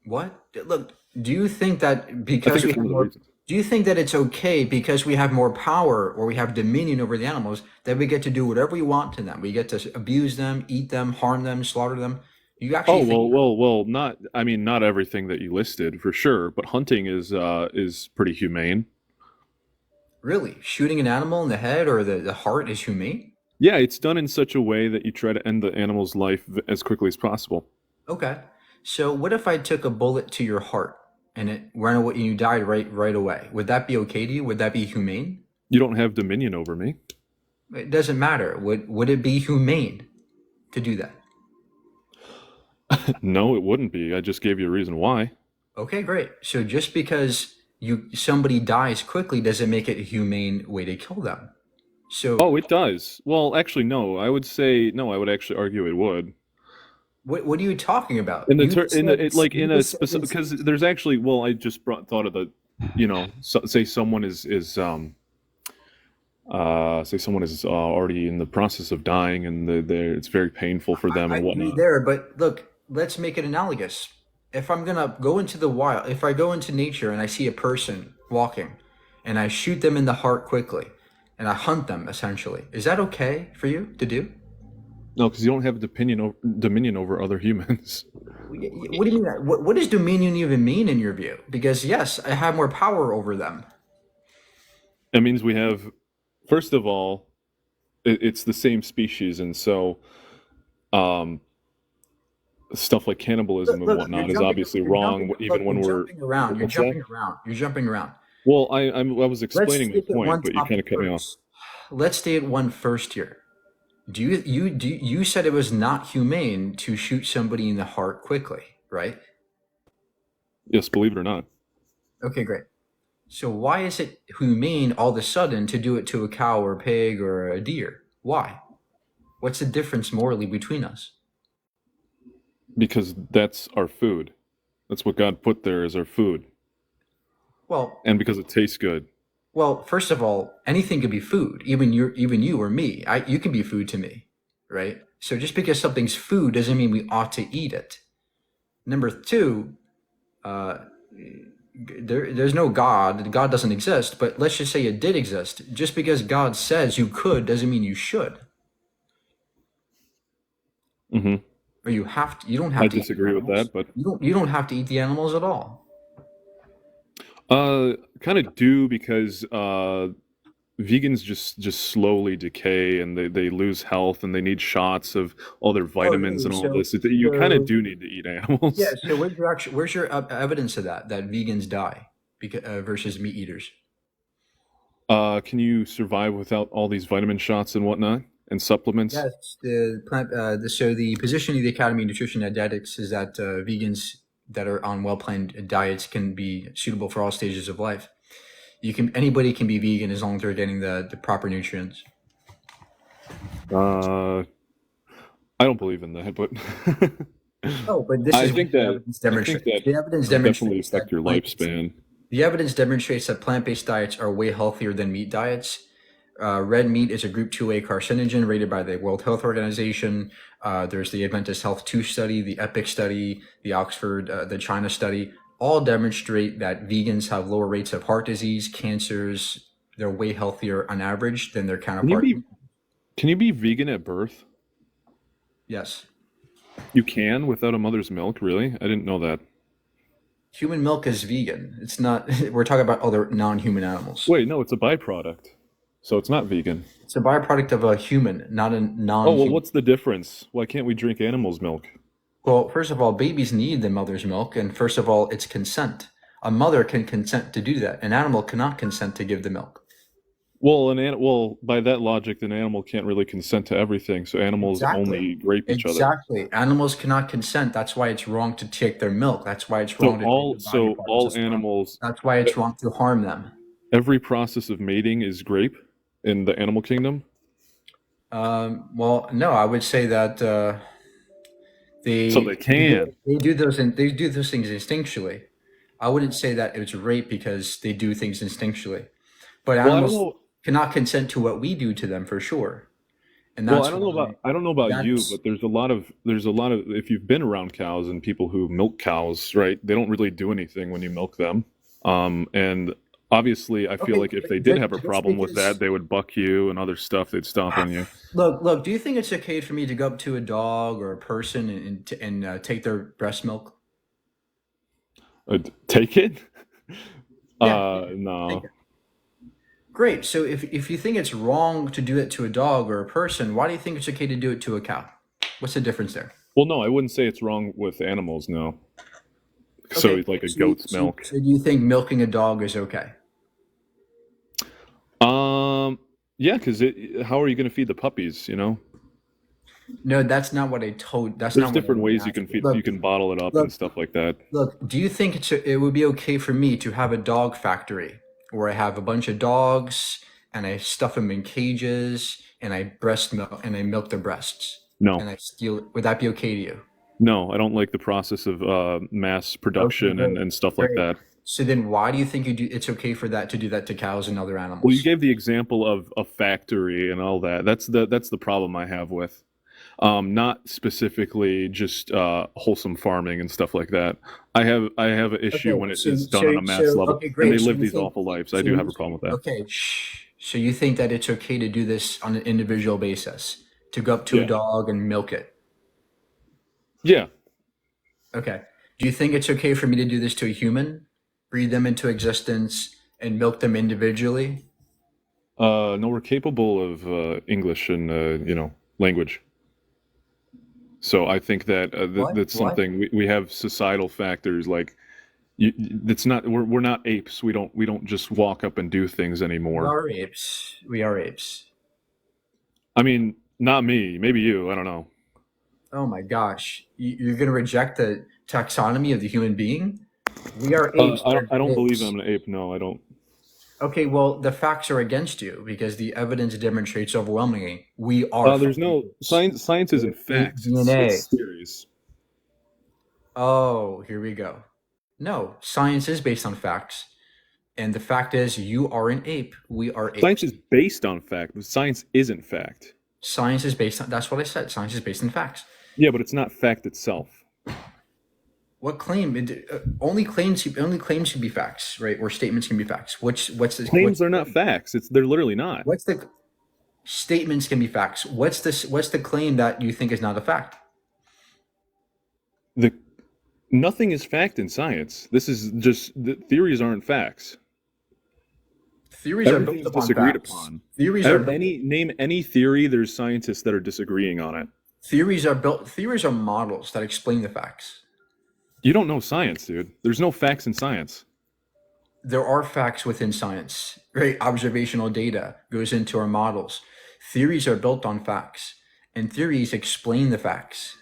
What? Look, do you think that I think because we it's have one of the more reasons. do you think that it's okay because we have more power or we have dominion over the animals that we get to do whatever we want to them? We get to abuse them, eat them, harm them, slaughter them. You actually Oh, think well, not everything that you listed for sure, but hunting is pretty humane. really shooting an animal in the head or the heart is humane? Yeah, it's done in such a way that you try to end the animal's life as quickly as possible. Okay. So what if I took a bullet to your heart and it ran away and you died right away? Would that be okay to you? Would that be humane? You don't have dominion over me. It doesn't matter. Would it be humane to do that? No, it wouldn't be. I just gave you a reason why. Okay, great. So just because somebody dies quickly doesn't make it a humane way to kill them. So Oh, it does. Well, actually, no. I would say no. I would actually argue it would. what are you talking about? In the You ter- in the, said it, like in you a said specific because there's actually I just thought of the say someone is already in the process of dying and it's very painful for them I and agree whatnot. there, but look, let's make it analogous. If I'm gonna go into the wild, if I go into nature and I see a person walking and I shoot them in the heart quickly and I hunt them essentially, is that okay for you to do? No, because you don't have dominion over other humans. What do you mean that? What does dominion even mean in your view? Because yes, I have more power over them. It means we have, first of all, it's the same species, and so stuff like cannibalism and whatnot is obviously wrong, even when we're. Jumping around. You're What's that? jumping around. You're jumping around. Well, I was Let's explaining the stick at point, one but you kind of topic cut me off. first. Let's stay at one first here. You said it was not humane to shoot somebody in the heart quickly, right? Yes, believe it or not. Okay, great. So why is it humane all of a sudden to do it to a cow or a pig or a deer? Why? What's the difference morally between us? because that's our food. That's what God put there as our food, Well, and because it tastes good. well, first of all, anything can be food. Even you or me. You can be food to me, right? So just because something's food doesn't mean we ought to eat it. Number two, uh, there's no God. God doesn't exist. But let's just say it did exist. Just because God says you could doesn't mean you should. Hmm. Or you have to. You don't have I to eat the disagree with animals. that, but You don't have to eat the animals at all. kind of do, because vegans just slowly decay, and they lose health, and they need shots of all their Oh, vitamins no. and all this. You kind of do need to eat Yeah. animals. So where's your evidence of that vegans die because versus meat eaters? Can you survive without all these vitamin shots and whatnot and supplements? Yes, so the position of the Academy of Nutrition and Dietetics is that vegans that are on well-planned diets can be suitable for all stages of life. Anybody can be vegan as long as they're getting the proper nutrients. I don't believe in that, but Oh, but this I is think what the that evidence I think demonstrates. that The evidence it'll definitely demonstrates affect that your lifespan. the evidence demonstrates that plant-based diets are way healthier than meat diets. Red meat is a Group 2A carcinogen rated by the World Health Organization. There's the Adventist Health 2 study, the EPIC study, the Oxford, the China study. All demonstrate that vegans have lower rates of heart disease, cancers. They're way healthier on average than their counterparts. Can you be vegan at birth? Yes. You can without a mother's milk, really? I didn't know that. Human milk is vegan. It's not, we're talking about other non-human animals. Wait, no, it's a byproduct. So it's not vegan. It's a byproduct of a human, not a non-human. Oh, well, what's the difference? Why can't we drink animals' milk? Well, first of all, babies need the mother's milk, and first of all, it's consent. A mother can consent to do that. An animal cannot consent to give the milk. Well, by that logic, an animal can't really consent to everything, so animals only rape each other. Exactly. Animals cannot consent. That's why it's wrong to take their milk. That's why it's wrong to all animals. That's why it's wrong to harm them. Every process of mating is grape in the animal kingdom. Well, no, I would say that So they can. They do those things instinctually. I wouldn't say that it's rape because they do things instinctually, but animals cannot consent to what we do to them for sure. And that's I don't know about you, but there's a lot of if you've been around cows and people who milk cows, right? They don't really do anything when you milk them, and obviously, I feel like if they did have a problem with that, they would buck you and other stuff. They'd stomp on you. Look. Do you think it's okay for me to go up to a dog or a person and take their breast milk? Take it? Yeah, No. take it. Great. So if you think it's wrong to do it to a dog or a person, why do you think it's okay to do it to a cow? What's the difference there? Well, no, I wouldn't say it's wrong with animals. No. So like a goat's milk. So do you think milking a dog is okay? Yeah, because how are you going to feed the puppies? You know. No, that's not what I told. There's different ways you can feed. You can bottle it up and stuff like that. Look, do you think it would be okay for me to have a dog factory where I have a bunch of dogs and I stuff them in cages and I milk their breasts? No. And I steal. Would that be okay to you? No, I don't like the process of mass production and stuff like that. So then, why do you think it's okay for that to do that to cows and other animals? Well, you gave the example of a factory and all that. That's the problem I have with. Not specifically just wholesome farming and stuff like that. I have an issue when it is done on a mass level, okay, great. and they So live you these think- awful lives. I do have a problem with that. Okay, shh. So you think that it's okay to do this on an individual basis, to go up to a dog and milk it? Yeah. Okay. Do you think it's okay for me to do this to a human, breed them into existence, and milk them individually? No, we're capable of English and language. So I think that that's something we have societal factors like. It's not we're not apes. We don't just walk up and do things anymore. We are apes. We are apes. I mean, not me. Maybe you. I don't know. Oh my gosh. You're going to reject the taxonomy of the human being? We are apes. I don't believe I'm an ape. No, I don't. Okay, well, the facts are against you because the evidence demonstrates overwhelmingly we are. There's no science. Science isn't facts. DNA. It's theories. Oh, here we go. No, science is based on facts. And the fact is, you are an ape. We are apes. Science is based on fact, but science isn't fact. Science is based on, that's what I said. Science is based on facts. Yeah, but it's not fact itself. What claim? Only claims can be facts, right? Or statements can be facts. What's the Claims are not facts. They're literally not. What's the statements can be facts? What's the claim that you think is not a fact? Nothing is fact in science. This is just the theories aren't facts. Theories are Everything's built upon disagreed facts. upon. Theories are Name any theory. There's scientists that are disagreeing on it. Theories are models that explain the facts. You don't know science, dude. There's no facts in science. There are facts within science, right? Observational data goes into our models. Theories are built on facts, and theories explain the facts.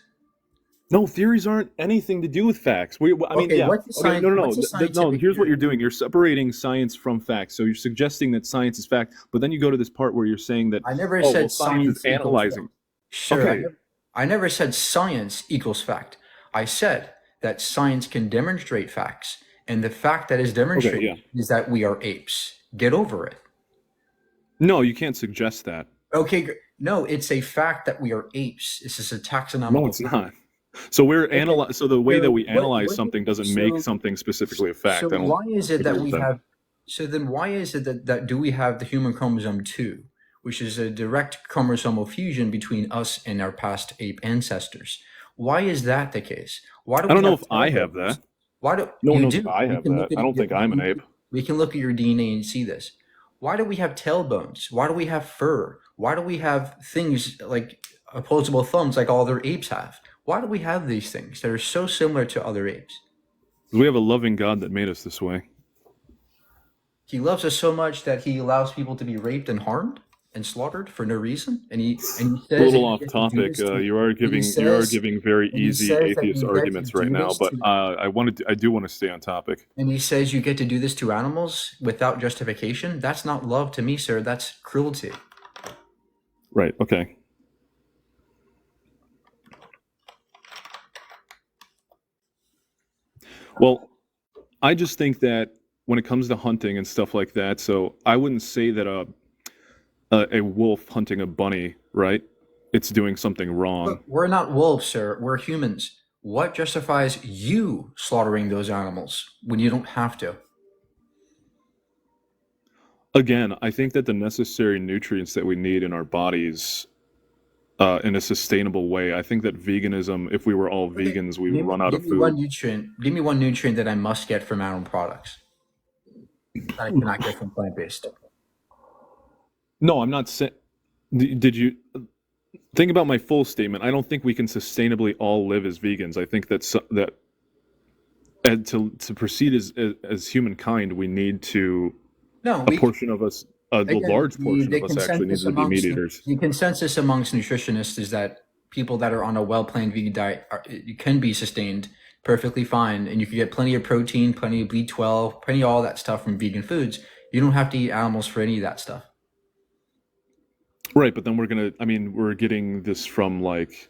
No, theories aren't anything to do with facts. I mean, Okay, yeah. what's the Okay, no. what's the No, scientific here's what theory? you're doing. You're separating science from facts. So you're suggesting that science is fact, but then you go to this part where you're saying that I never oh, said well, science is equals analyzing. fact. Sure. Okay. I never said science equals fact. I said that science can demonstrate facts, and the fact that is demonstrated is that we are apes. Get over it. No, you can't suggest that. Okay, no, it's a fact that we are apes. This is a taxonomical. No, it's not. So So the way that we analyze what- something doesn't so- make something specifically a fact. So I don't why is it that agree we with that. have? So then why is it that do we have the human chromosome 2, which is a direct chromosomal fusion between us and our past ape ancestors? Why is that the case? Why do I don't we know if I have tailbones? that. Why do No one you knows do? if I We have can that. look at I don't think I'm an ape. We can look at your DNA and see this. Why do we have tailbones? Why do we have fur? Why do we have things like opposable thumbs like all other apes have? Why do we have these things that are so similar to other apes? We have a loving God that made us this way. He loves us so much that he allows people to be raped and harmed and slaughtered for no reason. And he says A that little you off get to do topic. this to- You are and he giving says- very and he easy says that atheist you get to arguments right do now, this but to- I do want to stay on topic. And he says you get to do this to animals without justification. That's not love to me, sir. That's cruelty. Right. Okay. Well, I just think that when it comes to hunting and stuff like that, so I wouldn't say that a wolf hunting a bunny, right? It's doing something wrong. Look, we're not wolves, sir. We're humans. What justifies you slaughtering those animals when you don't have to? Again, I think that the necessary nutrients that we need in our bodies in a sustainable way, I think that veganism, if we were all vegans, we would run out of Give me one food. nutrient. Give me one nutrient that I must get from animal products that I cannot get from plant-based. No, I'm not saying. Did you think about my full statement? I don't think we can sustainably all live as vegans. I think that and to proceed as humankind, we need to No, a portion of us, the again, large portion the of us actually needs consensus to be meat amongst eaters. the consensus amongst nutritionists is that people that are on a well-planned vegan diet can be sustained perfectly fine, and you can get plenty of protein, plenty of B12, plenty of all that stuff from vegan foods. You don't have to eat animals for any of that stuff. Right, but then we're getting this from like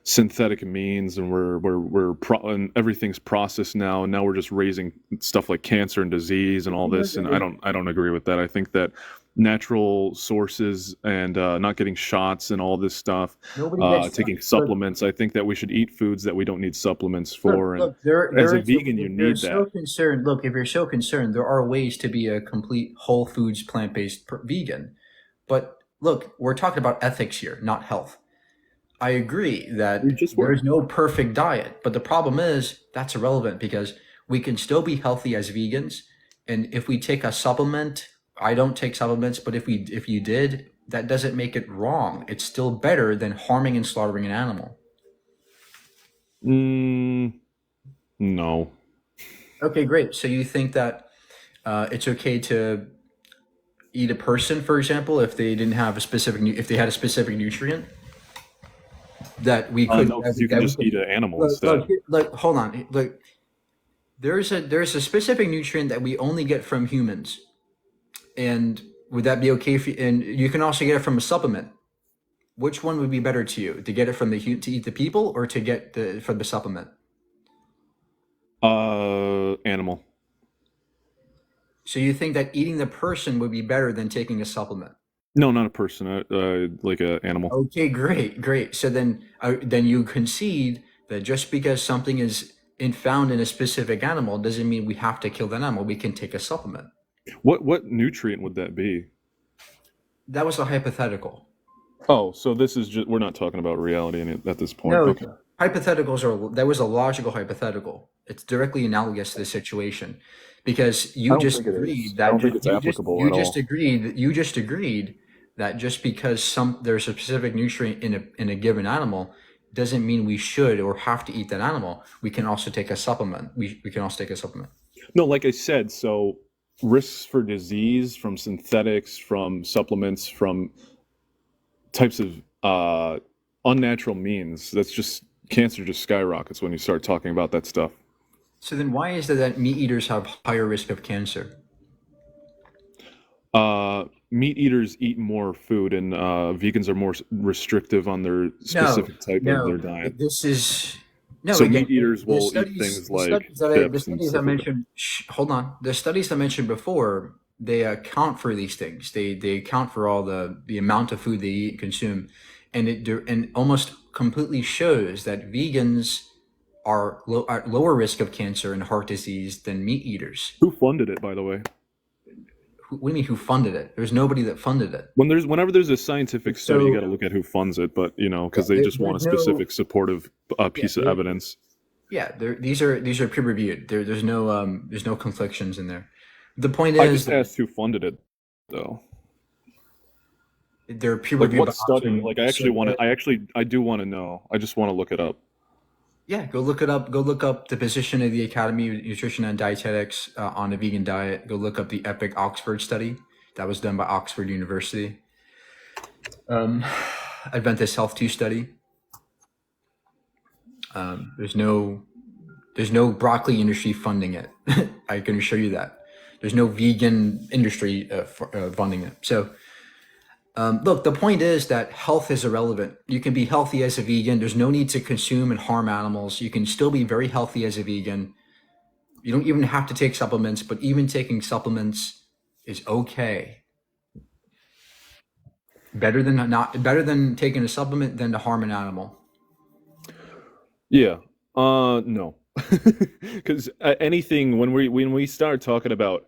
synthetic means, and and everything's processed now, and now we're just raising stuff like cancer and disease and all this, and I don't agree with that. I think that natural sources and not getting shots and all this stuff, Nobody gets taking shots. supplements. I think that we should eat foods that we don't need supplements for. Look, and as a is- vegan, if you you're need so that. concerned, look, if you're so concerned, there are ways to be a complete whole foods plant-based vegan. But look, we're talking about ethics here, not health. I agree that there is no perfect diet, but the problem is that's irrelevant because we can still be healthy as vegans. And if we take a supplement, I don't take supplements, but if you did, that doesn't make it wrong. It's still better than harming and slaughtering an animal. No. Okay, great. So you think that it's okay to eat a person, for example, if they didn't have a specific, if they had a specific nutrient that we could. No, 'cause you can just eat an animal Look, instead. look, hold on. Look, there's a specific nutrient that we only get from humans, and would that be okay for you? And you can also get it from a supplement. Which one would be better to you, to get it from to eat the people, or to get from the supplement? Animal. So you think that eating the person would be better than taking a supplement? No, not a person. Like a animal. Okay, great. So then you concede that just because something is found in a specific animal doesn't mean we have to kill that animal. We can take a supplement. What nutrient would that be? That was a hypothetical. Oh, so this is just, we're not talking about reality at this point. No, Okay. that was a logical hypothetical. It's directly analogous to the situation, because I you don't just think it is. agreed I that don't think it's applicable at all. you just agreed that just because there's a specific nutrient in a given animal doesn't mean we should or have to eat that animal. We can also take a supplement. We can also take a supplement. No, like I said, so risks for disease from synthetics, from supplements, from types of unnatural means, that's just, cancer just skyrockets when you start talking about that stuff. So then why is it that meat eaters have higher risk of cancer? Meat eaters eat more food, and vegans are more restrictive on their specific type of their diet. This is no. So Again, meat eaters the will studies, eat things the like studies that dips the and studies I stuff like that. mentioned. Hold on. The studies I mentioned before, they account for these things. They account for all the amount of food they eat, consume, and it almost completely shows that vegans are at lower risk of cancer and heart disease than meat eaters. Who funded it, by the way? What do you mean, who funded it? There's nobody that funded it. Whenever there's a scientific study, you So got to look at who funds it. But because they just want a there's no specific supportive piece of evidence. yeah. These are peer reviewed. There's no conflictions in there. The point I is just asked who funded it, though. they're peer Like reviewed. what study? Like I do want to know. I just want to look it up. Yeah, go look it up. Go look up the position of the Academy of Nutrition and Dietetics on a vegan diet. Go look up the EPIC Oxford study that was done by Oxford University. Adventist Health 2 study. There's no broccoli industry funding it. I can assure you that. There's no vegan industry funding it. So look, the point is that health is irrelevant. You can be healthy as a vegan. There's no need to consume and harm animals. You can still be very healthy as a vegan. You don't even have to take supplements, but even taking supplements is okay. Better than taking a supplement than to harm an animal. Yeah. No. Because anything when we start talking about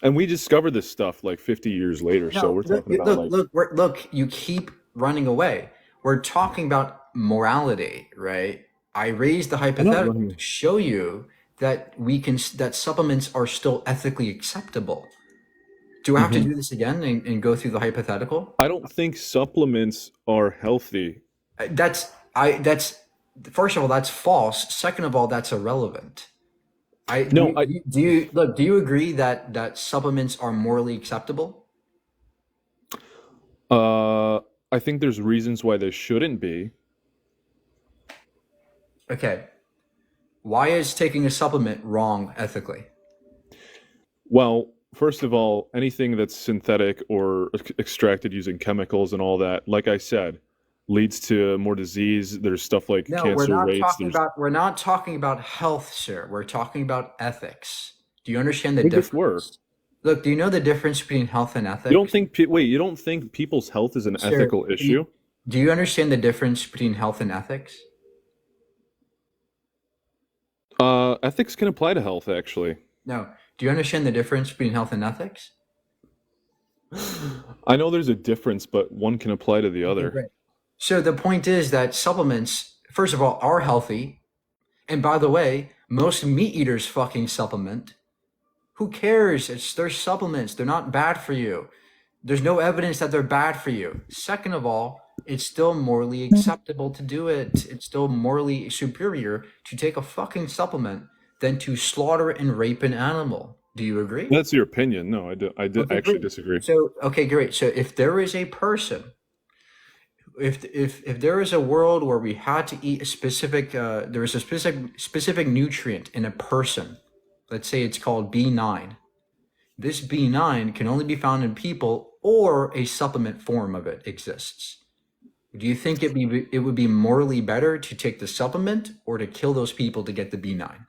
and we discovered this stuff like 50 years later, so we're talking about look, you keep running away. We're talking about morality, right? I raised the hypothetical to show you that that supplements are still ethically acceptable. Do I have to do this again and go through the hypothetical? I don't think supplements are healthy. First of all, that's false. Second of all, that's irrelevant. Do you agree that supplements are morally acceptable? I think there's reasons why they shouldn't be. Okay. Why is taking a supplement wrong ethically? Well, first of all, anything that's synthetic or extracted using chemicals and all that, like I said, leads to more disease. There's stuff like cancer rates. We're not talking about health, sir. We're talking about ethics. Do you understand the difference? Look, do you know the difference between health and ethics? You don't think people's health is an ethical issue? Do you understand the difference between health and ethics? Ethics can apply to health, actually. No. Do you understand the difference between health and ethics? I know there's a difference, but one can apply to the other. Right. So the point is that supplements, first of all, are healthy. And by the way, most meat eaters fucking supplement. Who cares? They're supplements. They're not bad for you. There's no evidence that they're bad for you. Second of all, it's still morally acceptable to do it. It's still morally superior to take a fucking supplement than to slaughter and rape an animal. Do you agree? That's your opinion. No, I actually disagree. So, okay, great. So if there is a person, if there is a world where we had to eat a specific, there is a specific nutrient in a person, let's say it's called B9. This B9 can only be found in people, or a supplement form of it exists. Do you think it would be morally better to take the supplement or to kill those people to get the B9?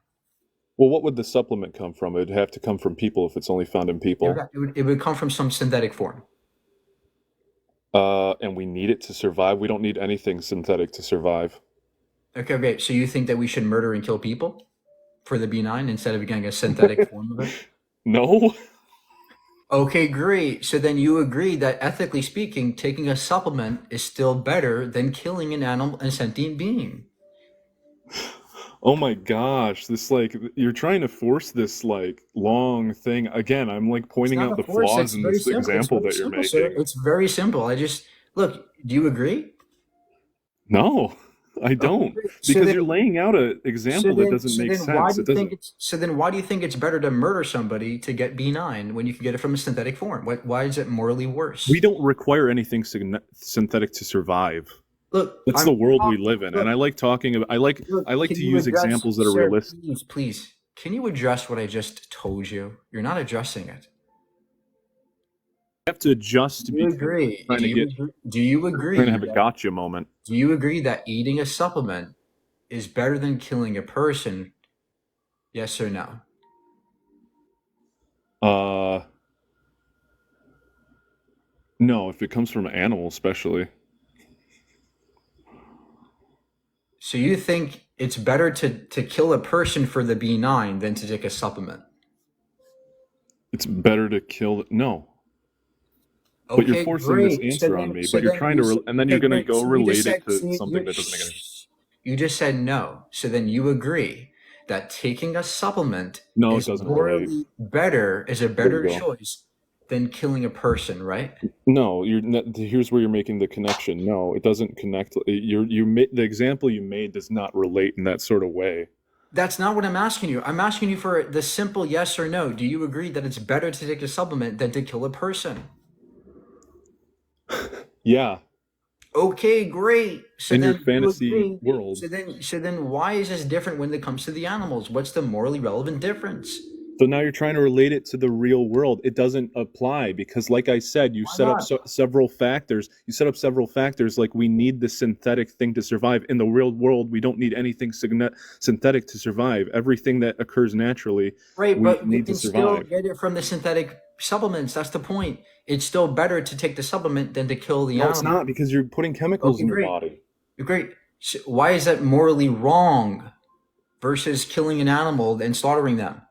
Well, what would the supplement come from? It'd have to come from people if it's only found in people. It would come from some synthetic form. And we need it to survive. We don't need anything synthetic to survive. Okay. So you think that we should murder and kill people for the B9 instead of getting a synthetic form of it? No. Okay, great. So then you agree that ethically speaking, taking a supplement is still better than killing an animal and sentient being. Oh my gosh, this like you're trying to force this like long thing. Again, I'm like pointing out the flaws in this example that you're making. It's very simple. Look, do you agree? No, I don't. Because you're laying out an example that doesn't make sense. So then why do you think it's better to murder somebody to get B9 when you can get it from a synthetic form? Why is it morally worse? We don't require anything synthetic to survive. Look, that's the world we live in, and I like talking about. I like to use examples that are realistic. Please, can you address what I just told you? You're not addressing it. You have to adjust to be. Do you agree? Trying to have a gotcha moment. Do you agree that eating a supplement is better than killing a person? Yes or no? No, if it comes from an animal, especially. So you think it's better to kill a person for the B9 than to take a supplement? It's better to kill. No. Okay, but you're forcing this answer on me. But you're trying to, and then you're going to go relate it to something that doesn't make any sense. You just said no. So then you agree that taking a supplement is a better choice than killing a person, right? No, here's where you're making the connection. No, it doesn't connect. The example you made does not relate in that sort of way. That's not what I'm asking you. I'm asking you for the simple yes or no. Do you agree that it's better to take a supplement than to kill a person? Yeah. Okay, great. So in then your fantasy world. So then why is this different when it comes to the animals? What's the morally relevant difference? So now you're trying to relate it to the real world. It doesn't apply because, like I said, you set up several factors. You set up several factors like we need the synthetic thing to survive. In the real world, we don't need anything synthetic to survive. Everything that occurs naturally, right? But we can still get it from the synthetic supplements. That's the point. It's still better to take the supplement than to kill the animal. No, it's not because you're putting chemicals in your body. Great. So why is that morally wrong versus killing an animal and slaughtering them?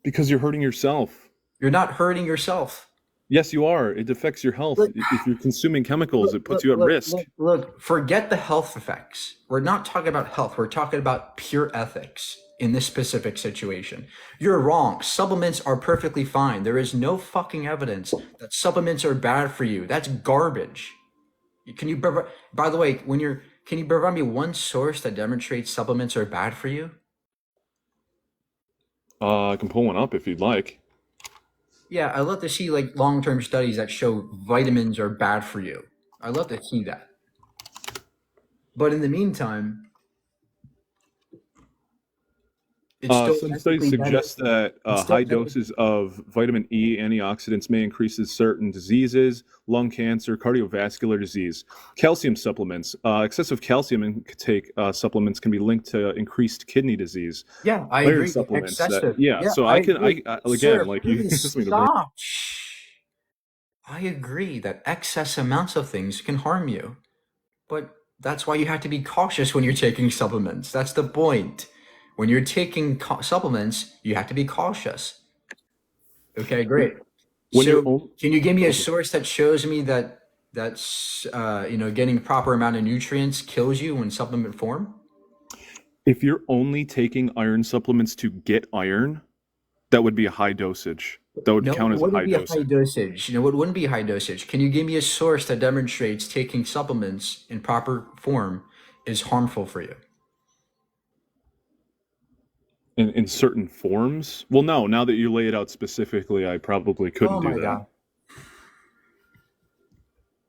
Because you're hurting yourself. You're not hurting yourself. Yes, you are. It affects your health. If you're consuming chemicals, it puts you at risk. Look, forget the health effects. We're not talking about health. We're talking about pure ethics in this specific situation. You're wrong. Supplements are perfectly fine. There is no fucking evidence that supplements are bad for you. That's garbage. Can you, by the way, can you provide me one source that demonstrates supplements are bad for you? I can pull one up if you'd like. Yeah, I'd love to see like long-term studies that show vitamins are bad for you. I'd love to see that. But in the meantime, some studies suggest that high doses of vitamin E antioxidants may increase certain diseases, lung cancer, cardiovascular disease. Calcium supplements, excessive calcium intake supplements can be linked to increased kidney disease. Yeah, I Iron agree. Supplements Excessive. so I again, Sir, like you. Stop. I agree that excess amounts of things can harm you, but that's why you have to be cautious when you're taking supplements. That's the point. When you're taking supplements, you have to be cautious. Okay, great. So can you give me a source that shows me that getting proper amount of nutrients kills you in supplement form? If you're only taking iron supplements to get iron, that would be a high dosage. That would count as a high dosage. No, it wouldn't be a high dosage. Can you give me a source that demonstrates taking supplements in proper form is harmful for you? In certain forms? Well, no. Now that you lay it out specifically, I probably couldn't do that.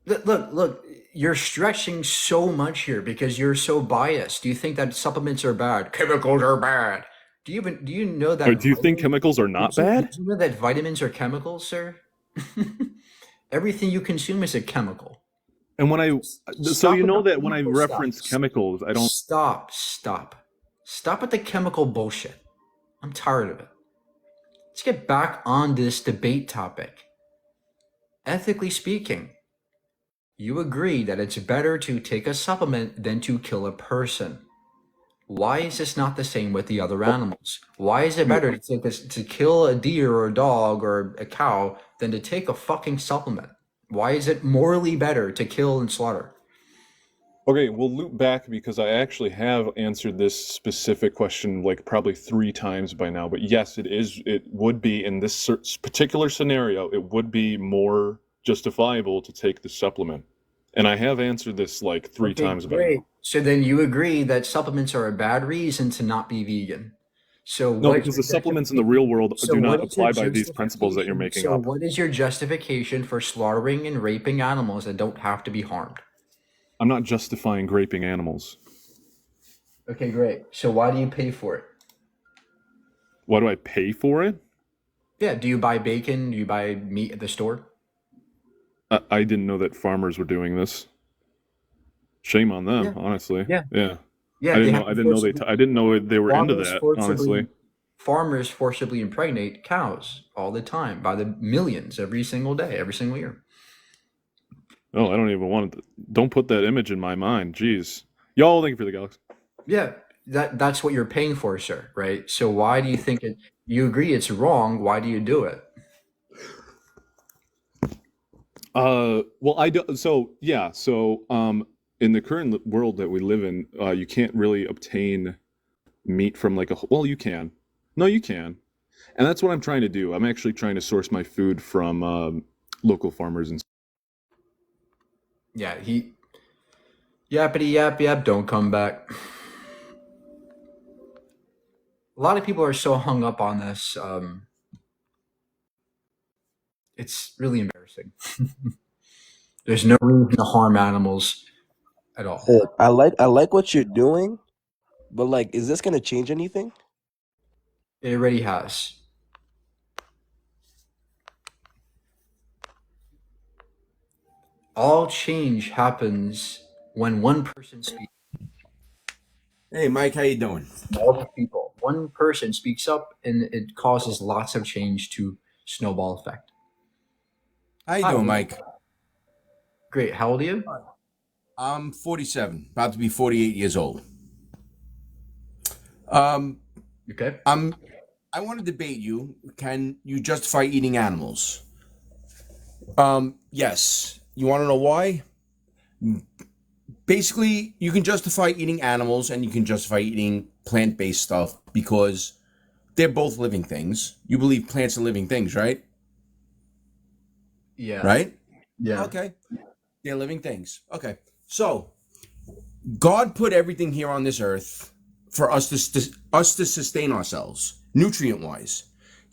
God. Look, you're stretching so much here because you're so biased. Do you think that supplements are bad? Chemicals are bad. Do you know that? Or do you think chemicals are not bad? Do you know that vitamins are chemicals, sir? Everything you consume is a chemical. And when I reference chemicals, I don't Stop with the chemical bullshit. I'm tired of it. Let's get back on this debate topic. Ethically speaking, you agree that it's better to take a supplement than to kill a person. Why is this not the same with the other animals? Why is it better to kill a deer or a dog or a cow than to take a fucking supplement? Why is it morally better to kill and slaughter? Okay, we'll loop back because I actually have answered this specific question like probably 3 times by now. But yes, it would be in this particular scenario, it would be more justifiable to take the supplement. And I have answered this like 3 times by now. So then you agree that supplements are a bad reason to not be vegan. So no, because the supplements in the real world do not apply by these principles that you're making up. So what is your justification for slaughtering and raping animals that don't have to be harmed? I'm not justifying raping animals. Okay, great. So why do you pay for it? Why do I pay for it? Yeah, do you buy bacon? Do you buy meat at the store? I didn't know that farmers were doing this. Shame on them, honestly. Yeah. I didn't know they were into that, honestly. Farmers forcibly impregnate cows all the time by the millions every single day, every single year. Oh, I don't even want to. Don't put that image in my mind. Jeez. Y'all, thank you for the galaxy. Yeah, that's what you're paying for, sir, right? So why do you think you agree it's wrong? Why do you do it? Well, I do. So in the current world that we live in, you can't really obtain meat from well, you can. No, you can. And that's what I'm trying to do. I'm actually trying to source my food from local farmers and. Yeah, yappity yap, don't come back. A lot of people are so hung up on this. It's really embarrassing. There's no reason to harm animals at all. I like what you're doing, but like, is this gonna change anything? It already has. All change happens when one person speaks. Hey, Mike, how you doing? Multiple people. One person speaks up, and it causes lots of change to snowball effect. How you doing, Mike? Great. How old are you? I'm 47, about to be 48 years old. Okay. I want to debate you. Can you justify eating animals? Yes. You want to know why? Basically, you can justify eating animals and you can justify eating plant-based stuff because they're both living things. You believe plants are living things, right? Yeah. Right? Yeah. Okay. They're living things. Okay. So, God put everything here on this earth for us to sustain ourselves, nutrient-wise.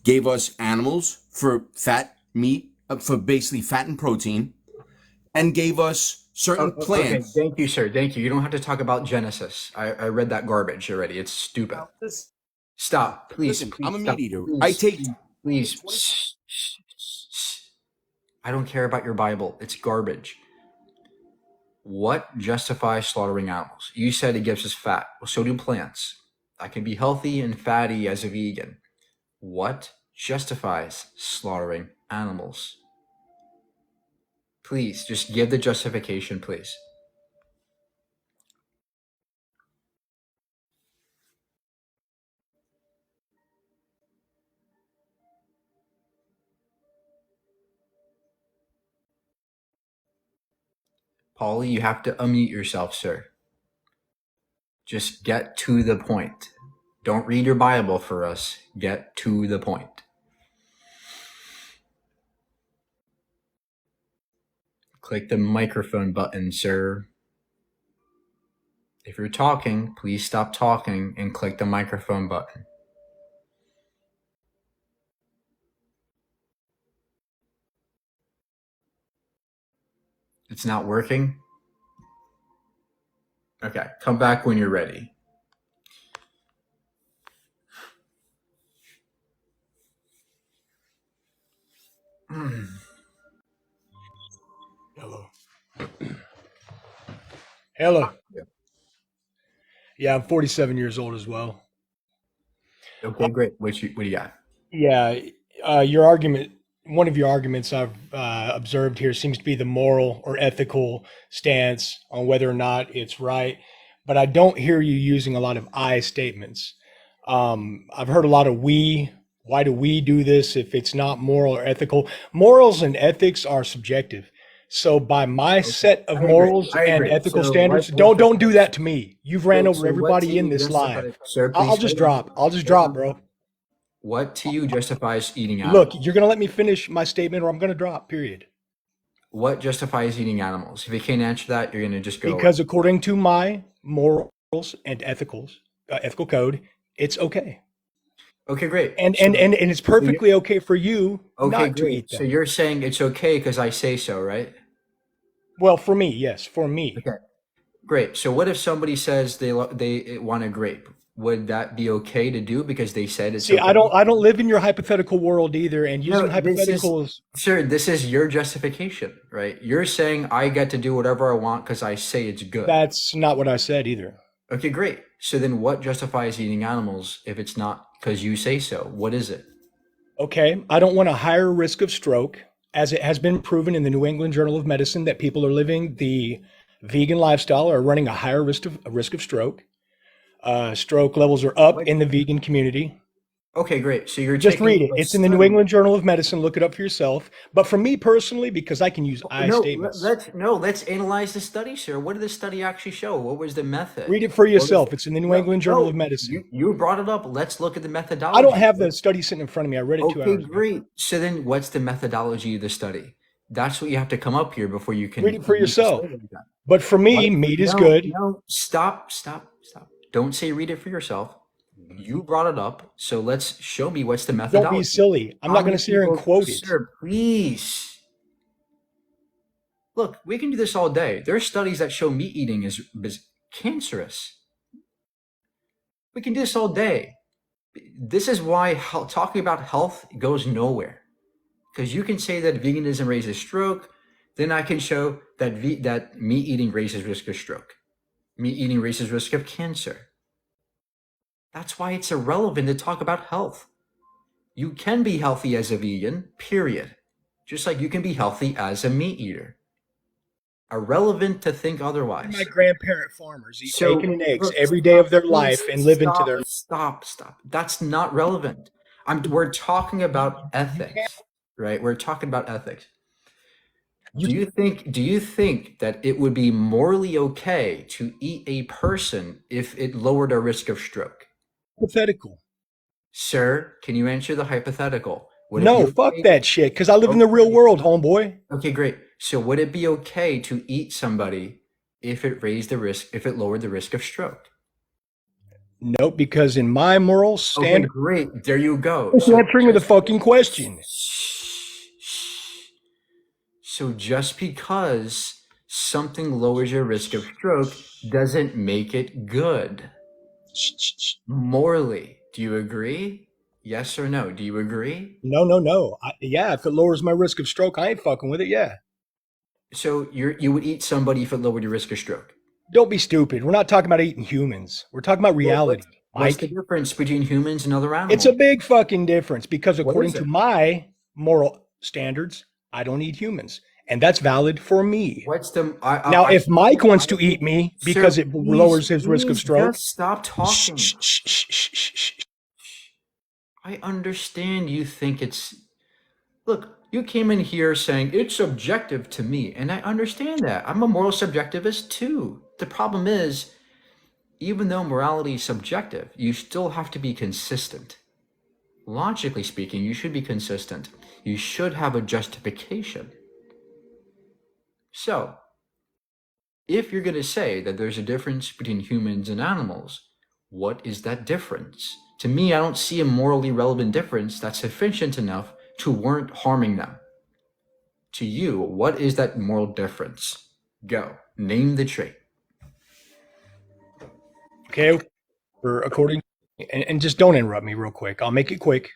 Gave us animals for fat, meat, for basically fat and protein, and gave us certain plants. Okay. Thank you, sir. Thank you. You don't have to talk about Genesis. I read that garbage already. It's stupid. Stop, please. Listen, please I'm a stop. meat eater. Please, I take. Please. I don't care about your Bible. It's garbage. What justifies slaughtering animals? You said it gives us fat. Well, so do plants. I can be healthy and fatty as a vegan. What justifies slaughtering animals? Please, just give the justification, please. Paulie, you have to unmute yourself, sir. Just get to the point. Don't read your Bible for us. Get to the point. Click the microphone button, sir. If you're talking, please stop talking and click the microphone button. It's not working? Okay, come back when you're ready. Hello. Hello. Yeah, I'm 47 years old as well. Okay, great. What do you got? Yeah, your argument, one of your arguments I've observed here seems to be the moral or ethical stance on whether or not it's right, but I don't hear you using a lot of I statements. I've heard a lot of we. Why do we do this if it's not moral or ethical? Morals and ethics are subjective. So by my set of morals and ethical standards, don't do that to me. You've ran over everybody in this live. Sir, I'll please just drop. I'll just drop, bro. What to you justifies eating animals? Look, you're gonna let me finish my statement, or I'm gonna drop. Period. What justifies eating animals? If you can't answer that, you're gonna just go. Because according to my morals and ethical code, it's okay. Okay, great. And it's perfectly okay for you not to eat them. So you're saying it's okay because I say so, right? Well, for me, yes, for me. Okay, great. So what if somebody says they want a grape? Would that be okay to do because they said it's See, okay? I don't live in your hypothetical world either, and using hypotheticals. Sir, this is your justification, right? You're saying I get to do whatever I want because I say it's good. That's not what I said either. Okay, great. So then what justifies eating animals if it's not because you say so? What is it? Okay, I don't want a higher risk of stroke, as it has been proven in the New England Journal of Medicine that people are living the vegan lifestyle are running a higher risk of stroke. Stroke levels are up in the vegan community. Okay, great. So you're just read it. It's in the New England Journal of Medicine. Look it up for yourself. But for me personally, because I can use I statements. Let's analyze the study, sir. What did the study actually show? What was the method? Read it for yourself. It's in the New England Journal of Medicine. You brought it up. Let's look at the methodology. I don't have the study sitting in front of me. I read it 2 hours ago. Okay, great. So then what's the methodology of the study? That's what you have to come up here before you can read it for yourself. But for me, meat is good. No, stop. Don't say read it for yourself. You brought it up, so let's show me what's the methodology. Don't be silly. I'm not going to sit here and quote it. Sir, please. Look, we can do this all day. There are studies that show meat eating is cancerous. We can do this all day. This is why talking about health goes nowhere. Because you can say that veganism raises stroke, then I can show that that meat eating raises risk of stroke. Meat eating raises risk of cancer. That's why it's irrelevant to talk about health. You can be healthy as a vegan, period. Just like you can be healthy as a meat eater. Irrelevant to think otherwise. My grandparent farmers eat bacon and eggs every day of their life and live into their... Stop. That's not relevant. We're talking about ethics, right? We're talking about ethics. Do you think that it would be morally okay to eat a person if it lowered our risk of stroke? Hypothetical. Sir, can you answer the hypothetical? No, fuck that shit, because I live in the real world, homeboy. Okay, great. So would it be okay to eat somebody if it lowered the risk of stroke? Nope, because in my moral standard... Okay, great. There you go. It's answering the fucking question. So just because something lowers your risk of stroke doesn't make it good. Morally, do you agree? Yes or no? Do you agree? No. Yeah, if it lowers my risk of stroke, I ain't fucking with it, yeah. So you would eat somebody if it lowered your risk of stroke? Don't be stupid. We're not talking about eating humans. We're talking about reality. What's the difference between humans and other animals? It's a big fucking difference because according to my moral standards, I don't eat humans. And that's valid for me. Now, if Mike wants to eat me because it lowers his risk of stroke. Just stop talking. I understand you think it's... Look, you came in here saying it's subjective to me, and I understand that. I'm a moral subjectivist too. The problem is, even though morality is subjective, you still have to be consistent. Logically speaking, you should be consistent. You should have a justification. So, if you're going to say that there's a difference between humans and animals, what is that difference? To me, I don't see a morally relevant difference that's sufficient enough to warrant harming them. To you, what is that moral difference? Go. Name the trait. Okay. According, and just don't interrupt me real quick. I'll make it quick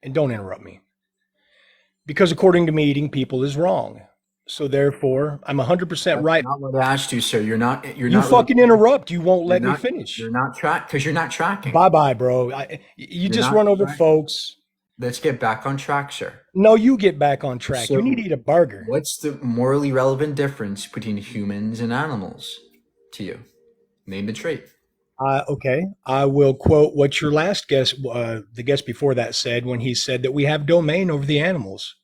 and don't interrupt me. Because according to me, eating people is wrong. So therefore, I'm 100% That's right. not what I asked you, sir. You're You not fucking interrupt. You won't let me not, finish. You're not because you're not tracking. Bye bye, bro. You You're just not run over tracking. folks. Let's get back on track, sir. No, you get back on track. So You need to eat a burger. what's the morally relevant difference between humans and animals to you? Name the trait. Okay, I will quote what your last guest, the guest before that, said when he said that we have domain over the animals.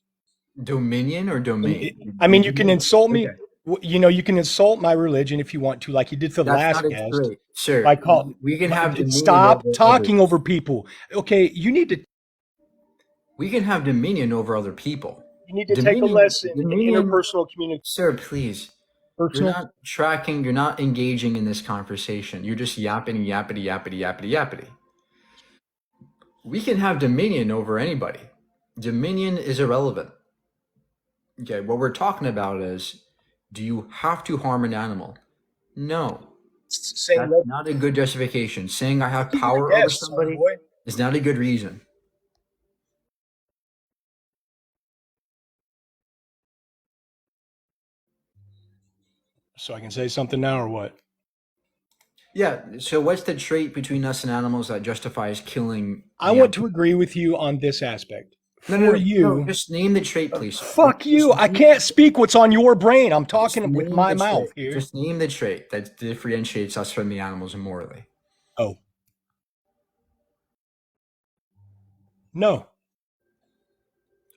Dominion or domain? I mean, you can insult me. Okay. You know, you can insult my religion if you want to, like you did to the That's last not a guest. trait, sir. By call, We can have dominion stop over talking others. over people. Okay, you need to We can have dominion over other people. take a lesson in interpersonal communication. Sir, please. You're not tracking. You're not engaging in this conversation. You're just yapping, yappity, yappity, yappity, yappity. We can have dominion over anybody. Dominion is irrelevant. Okay, what we're talking about is, do you have to harm an animal? No. That's not a good justification. Saying I have power over somebody is not a good reason. So I can say something now or what? Yeah, so what's the trait between us and animals that justifies killing? I want to agree with you on this aspect. For you, just name the trait, please. Fuck you. I can't speak what's on your brain. I'm talking with my mouth here. Just name the trait that differentiates us from the animals morally. Oh. No.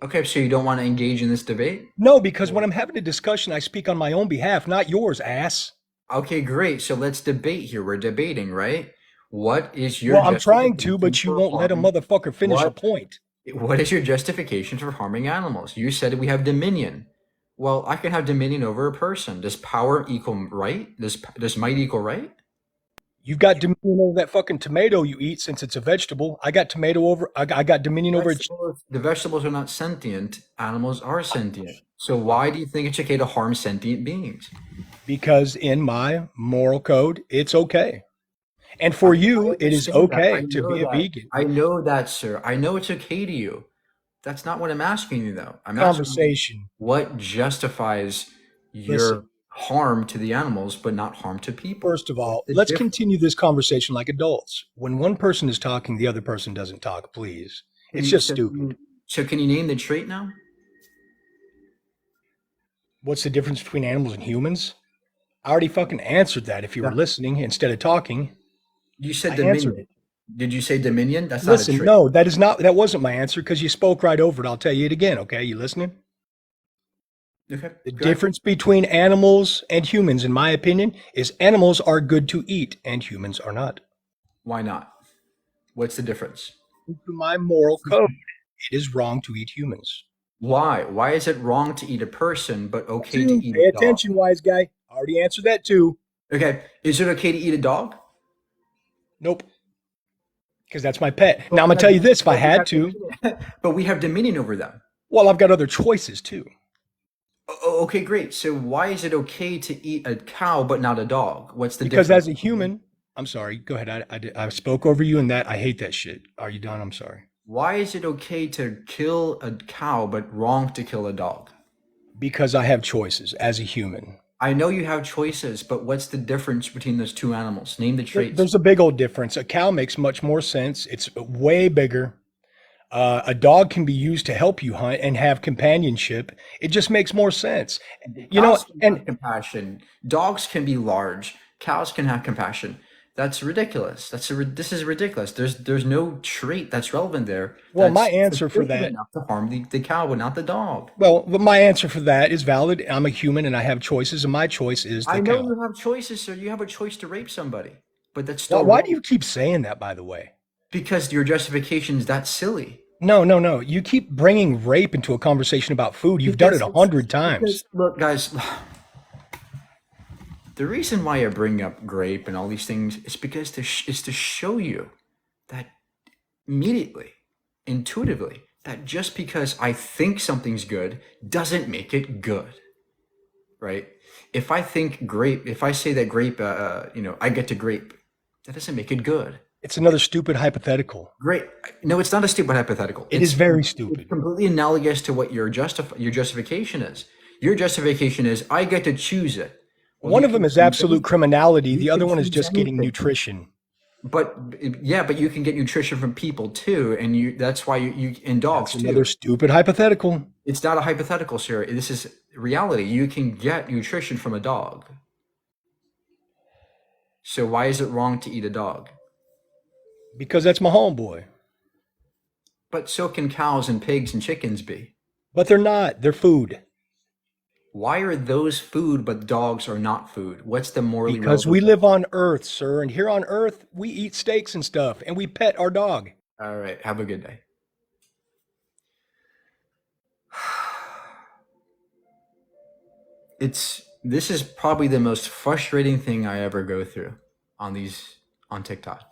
Okay, so you don't want to engage in this debate? No, because when I'm having a discussion, I speak on my own behalf, not yours, ass. Okay, great. So let's debate here. We're debating, right? What is your Well, I'm trying to, but you won't let a motherfucker finish a point. What is your justification for harming animals? You said we have dominion. Well, I can have dominion over a person. Does power equal right? Does might equal right? You've got dominion over that fucking tomato you eat since it's a vegetable. I got I got dominion over it. The vegetables are not sentient. Animals are sentient. So why do you think it's okay to harm sentient beings? Because in my moral code, it's okay. And for you, it is okay to be a vegan. I know that, sir. I know it's okay to you. That's not what I'm asking you, though. I'm Conversation. asking what justifies your harm to the animals, but not harm to people. First of all, let's continue this conversation like adults. When one person is talking, the other person doesn't talk, please. It's just stupid. So can you name the trait now? What's the difference between animals and humans? I already fucking answered that if you were listening instead of talking. You said dominion. Did you say dominion? That's not a Listen, trait. no, that wasn't my answer because you spoke right over it. I'll tell you it again, okay? You listening? Okay. The difference between animals and humans, in my opinion, is animals are good to eat and humans are not. Why not? What's the difference? To my moral code, it is wrong to eat humans. Why? Why is it wrong to eat a person, but okay to eat Pay a dog? attention, wise guy. I already answered that too. Okay. Is it okay to eat a dog? Nope. Because that's my pet. Now I'm gonna tell you this: if I had to, but we have dominion over them. Well, I've got other choices too. Okay, great. So why is it okay to eat a cow but not a dog? What's the Because difference? as a human, I'm sorry. Go ahead. I spoke over you in that. I hate that shit. Are you done? I'm sorry. Why is it okay to kill a cow but wrong to kill a dog? Because I have choices as a human. I know you have choices, but what's the difference between those two animals? Name the traits. There's a big old difference. A cow makes much more sense. It's way bigger. A dog can be used to help you hunt and have companionship. It just makes more sense. You know, Cows can have compassion. Dogs can be large. Cows can have compassion. That's ridiculous. This is ridiculous. There's no trait that's relevant there. Well, That's my answer for sufficient that- enough to harm the cow, but not the dog. Well, but my answer for that is valid. I'm a human and I have choices, and my choice is the I know cow. you have choices, sir. You have a choice to rape somebody, but that's Why, still why wrong do you keep saying that, by the way? because your justification is that silly. No. You keep bringing rape into a conversation about food. You've done it 100 times. Because, look, guys, the reason why I bring up grape and all these things is because is to show you that immediately, intuitively, that just because I think something's good doesn't make it good, right? If I think grape, if I say that grape, I get to grape, that doesn't make it good. It's another stupid hypothetical. Great. No, it's not a stupid hypothetical. It is very stupid. It's completely analogous to what your justification is. Your justification is I get to choose it. Well, One you of them can is absolute criminality. you The can other one is choose just getting anything. nutrition. But yeah, but you can get nutrition from people too, and that's why you in dogs That's another too. stupid hypothetical. It's not a hypothetical, sir. This is reality. You can get nutrition from a dog. So why is it wrong to eat a dog? Because that's my homeboy. But so can cows and pigs and chickens be. But they're not. They're food. Why are those food but dogs are not food? What's the morally Because relevant? we live on Earth, sir, and here on Earth we eat steaks and stuff, and we pet our dog. All right. Have a good day. This is probably the most frustrating thing I ever go through on TikTok.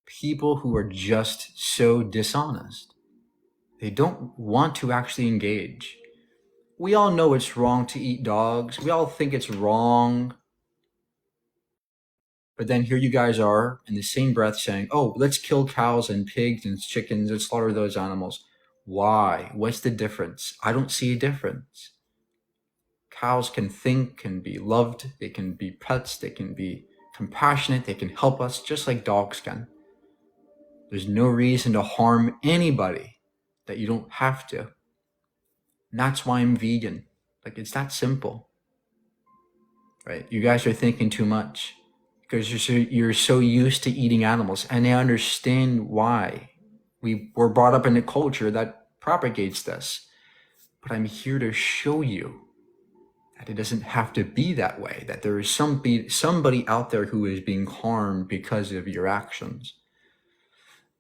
People who are just so dishonest. They don't want to actually engage. We all know it's wrong to eat dogs. We all think it's wrong. But then here you guys are in the same breath saying, oh, let's kill cows and pigs and chickens and slaughter those animals. Why? What's the difference? I don't see a difference. Cows can think, can be loved, they can be pets, they can be compassionate, they can help us just like dogs can. There's no reason to harm anybody that you don't have to. And that's why I'm vegan. Like, it's that simple. Right? You guys are thinking too much because you're so used to eating animals, and I understand why. We were brought up in a culture that propagates this. But I'm here to show you that it doesn't have to be that way, that there is somebody out there who is being harmed because of your actions.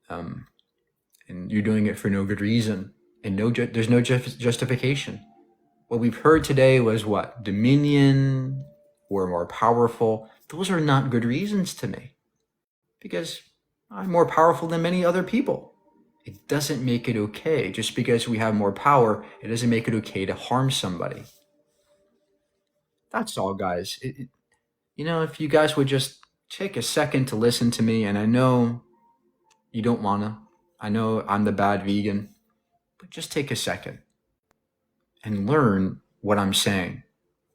And you're doing it for no good reason. And there's no justification. What we've heard today was what? Dominion, we're more powerful. Those are not good reasons to me. Because I'm more powerful than many other people. It doesn't make it okay. Just because we have more power, it doesn't make it okay to harm somebody. That's all, guys. If you guys would just take a second to listen to me, and I know you don't want to. I know I'm the bad vegan, but just take a second and learn what I'm saying.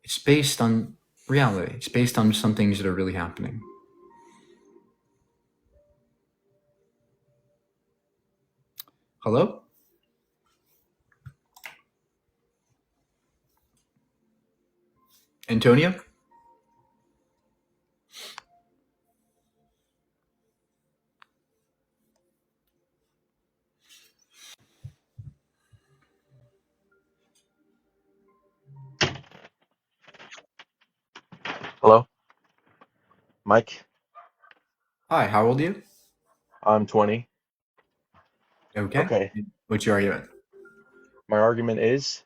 It's based on reality. It's based on some things that are really happening. Hello? Antonio? Hello, Mike. Hi, how old are you? I'm 20. Okay. Okay. What's your argument? My argument is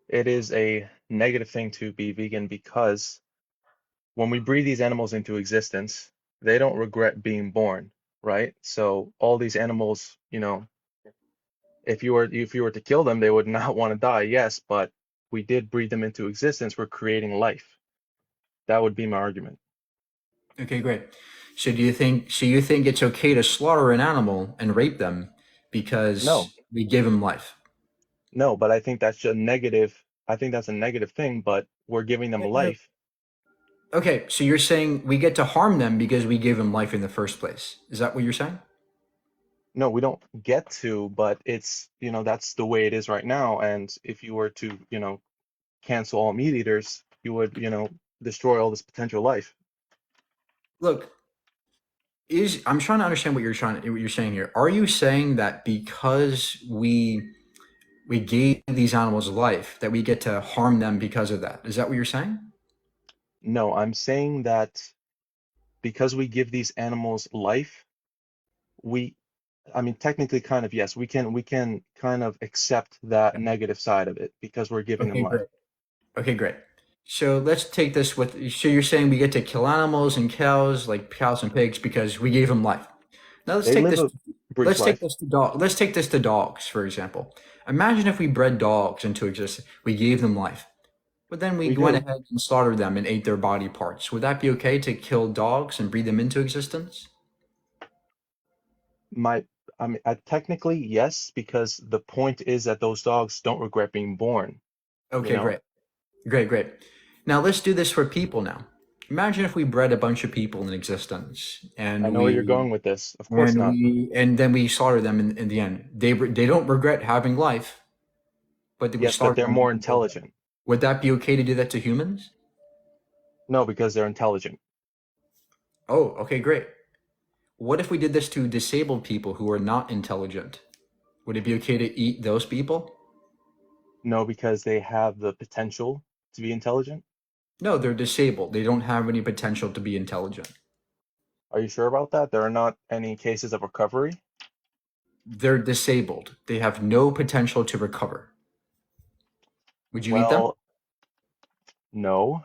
it is a negative thing to be vegan because when we breed these animals into existence, they don't regret being born, right? So all these animals, if you were to kill them, they would not want to die, yes, but we did breed them into existence. We're creating life. That would be my argument. Okay, great. So you think it's okay to slaughter an animal and rape them because No. we give them life? No, but I think that's a negative. I think that's a negative thing, but we're giving them life. Okay, so you're saying we get to harm them because we gave them life in the first place. Is that what you're saying? No, we don't get to, but it's, that's the way it is right now. And if you were to, cancel all meat eaters, you would, destroy all this potential life. Look, I'm trying to understand what you're saying here. Are you saying that because we gave these animals life, that we get to harm them because of that? Is that what you're saying? No, I'm saying that because we give these animals life, technically kind of, yes, we can kind of accept that negative side of it because we're giving them life. Great. Okay, great. So let's take this so you're saying we get to kill animals and cows, like cows and pigs, because we gave them life. Now let's take this to dogs, for example. Imagine if we bred dogs into existence. We gave them life. But then we went ahead and slaughtered them and ate their body parts. Would that be okay to kill dogs and breed them into existence? Technically, yes, because the point is that those dogs don't regret being born. Okay, great. Great. Now let's do this for people now. Imagine if we bred a bunch of people in existence and I know where you're going with this. Of course not. and then we slaughter them in the end. They don't regret having life, but we Yes, but slaughter they're them. more intelligent. Would that be okay to do that to humans? No, because they're intelligent. Oh, okay, great. What if we did this to disabled people who are not intelligent? Would it be okay to eat those people? No, because they have the potential to be intelligent. No, they're disabled. They don't have any potential to be intelligent. Are you sure about that? There are not any cases of recovery? They're disabled. They have no potential to recover. Would you eat them? Well, no.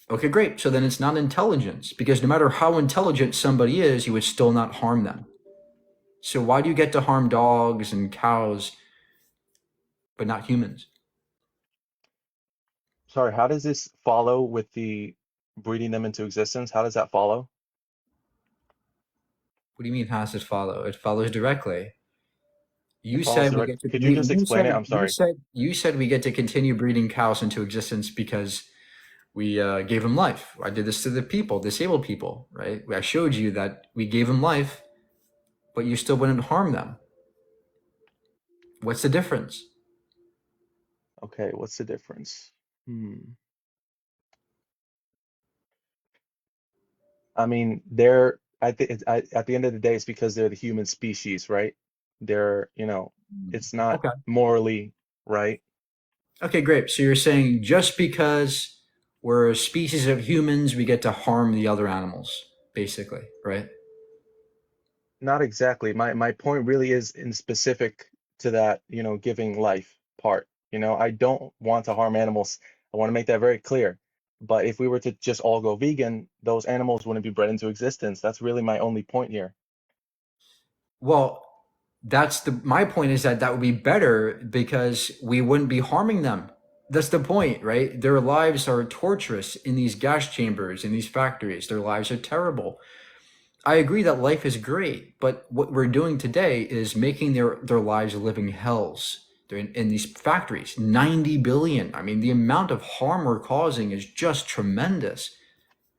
Okay, great. So then it's not intelligence, because no matter how intelligent somebody is, you would still not harm them. So why do you get to harm dogs and cows, but not humans? Sorry, how does this follow with the breeding them into existence? How does that follow? What do you mean, how does it follow? It follows directly. You It follows said we direct. get to. Could you just explain it? I'm sorry. You said we get to continue breeding cows into existence because we gave them life. I did this to the people, disabled people, right? I showed you that we gave them life, but you still wouldn't harm them. What's the difference? Okay, what's the difference? I mean, they're at the end of the day, it's because they're the human species, right? They're, it's not Okay. morally right. Okay, great. So you're saying just because we're a species of humans, we get to harm the other animals, basically, right? Not exactly. My point really is in specific to that, giving life part. I don't want to harm animals. I want to make that very clear. But if we were to just all go vegan, those animals wouldn't be bred into existence. That's really my only point here. Well, my point is that would be better because we wouldn't be harming them. That's the point, right? Their lives are torturous in these gas chambers, in these factories. Their lives are terrible. I agree that life is great, but what we're doing today is making their lives living hells. They're in these factories, 90 billion. I mean, the amount of harm we're causing is just tremendous.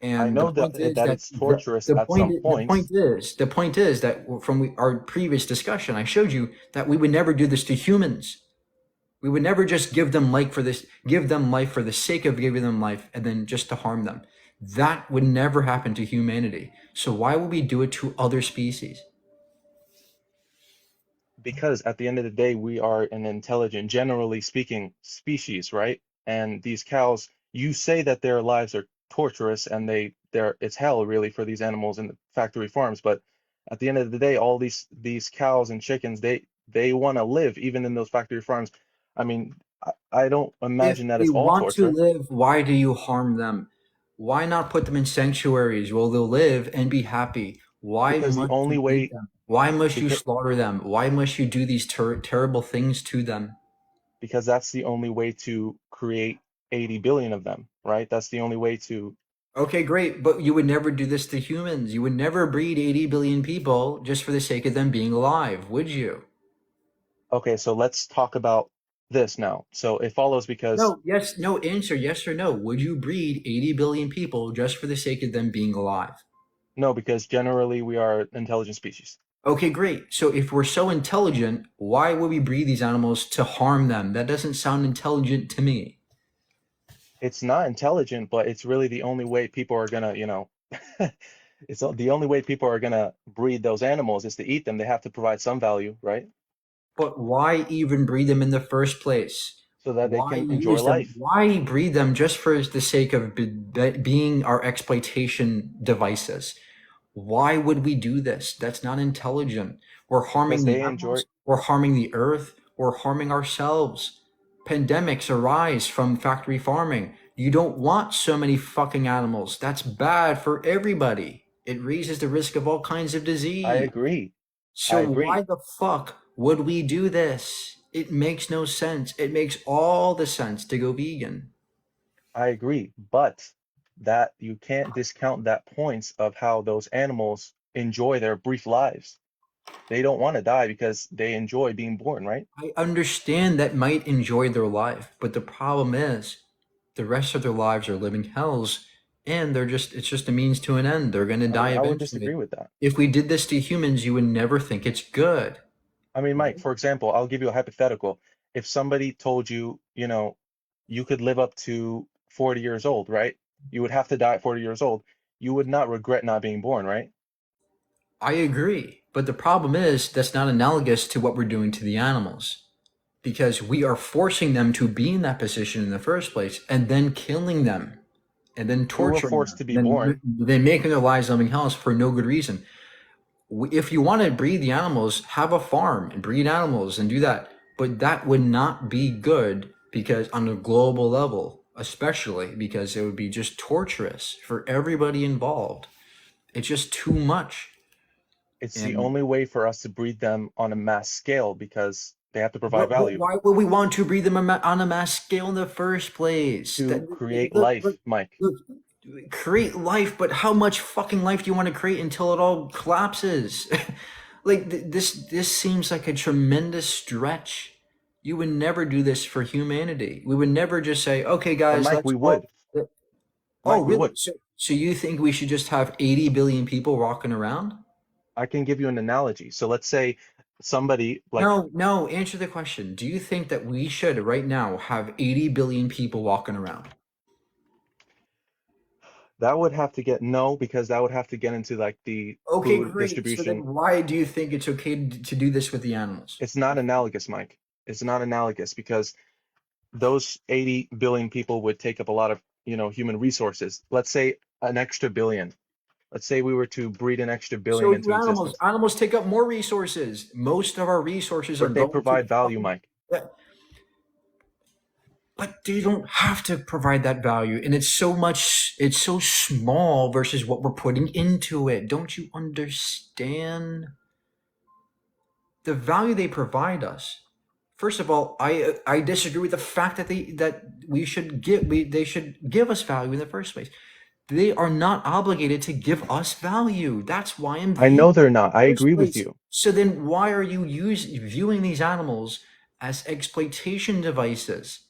And I know that it's torturous at some points. the point is that from our previous discussion, I showed you that we would never do this to humans. We would never just give them life for the sake of giving them life and then just to harm them. That would never happen to humanity. So why would we do it to other species? Because at the end of the day, we are an intelligent, generally speaking, species, right? And these cows, you say that their lives are torturous and it's hell really for these animals in the factory farms. But at the end of the day, all these cows and chickens, they want to live even in those factory farms. I mean, I don't imagine that it's all torture. If they want to live, why do you harm them? Why not put them in sanctuaries where they'll live and be happy? Because the only way. Why must you slaughter them? Why must you do these terrible things to them? Because that's the only way to create 80 billion of them, right? That's the only way to. Okay, great. But you would never do this to humans. You would never breed 80 billion people just for the sake of them being alive, would you? Okay, so let's talk about this now. So it follows because. No answer, yes or no. Would you breed 80 billion people just for the sake of them being alive? No, because generally we are an intelligent species. Okay, great. So if we're so intelligent, why would we breed these animals to harm them? That doesn't sound intelligent to me. It's not intelligent, but it's really the only way people are gonna, it's the only way people are gonna breed those animals is to eat them. They have to provide some value, right? But why even breed them in the first place? So that they can enjoy life. Why breed them just for the sake of being our exploitation devices? Why would we do this? That's not intelligent. We're harming the animals, we're harming the earth, we're harming ourselves. Pandemics arise from factory farming. You don't want so many fucking animals. That's bad for everybody. It raises the risk of all kinds of disease. I agree. So why the fuck would we do this? It makes no sense. It makes all the sense to go vegan. I agree, but that you can't discount that points of how those animals enjoy their brief lives. They don't want to die because they enjoy being born, right? I understand that might enjoy their life, but the problem is the rest of their lives are living hells, and it's just a means to an end. They're going to die I would eventually. disagree with that. If we did this to humans, you would never think it's good. I mean, Mike, for example, I'll give you a hypothetical. If somebody told you, you could live up to 40 years old, right? You would have to die at 40 years old. You would not regret not being born, right? I agree, but the problem is that's not analogous to what we're doing to the animals, because we are forcing them to be in that position in the first place and then killing them and then We were torturing forced to them, be born. then making their lives living hells for no good reason. If you want to breed the animals, have a farm and breed animals and do that, but that would not be good, because on a global level, especially because it would be just torturous for everybody involved. It's just too much. It's the And only way for us to breed them on a mass scale because they have to provide but value why would we want to breed them on a mass scale in the first place? to create life, Mike. Look, create life, but how much fucking life do you want to create until it all collapses? Like this seems like a tremendous stretch. You would never do this for humanity. We would never just say, okay, And guys, Mike, let's we all. would. Oh, Mike, we really? would. So you think we should just have 80 billion people walking around? I can give you an analogy. So let's say somebody like No, answer the question. Do you think that we should right now have 80 billion people walking around? that would have to get no, because that would have to get into like the Okay, food great. So distribution. then why do you think it's okay to do this with the animals? It's not analogous, Mike. It's not analogous because those 80 billion people would take up a lot of, human resources. Let's say an extra billion. Let's say we were to breed an extra billion So into do animals. existence, Animals take up more resources. Most of our resources are but they going to provide value, Mike. Yeah, but they don't have to provide that value, and it's so small versus what we're putting into it. Don't you understand the value they provide us? First of all, I disagree with the fact that they should give us value in the first place. They are not obligated to give us value. That's why I'm I know they're not. I in the first agree with place. you. So then why are you viewing these animals as exploitation devices?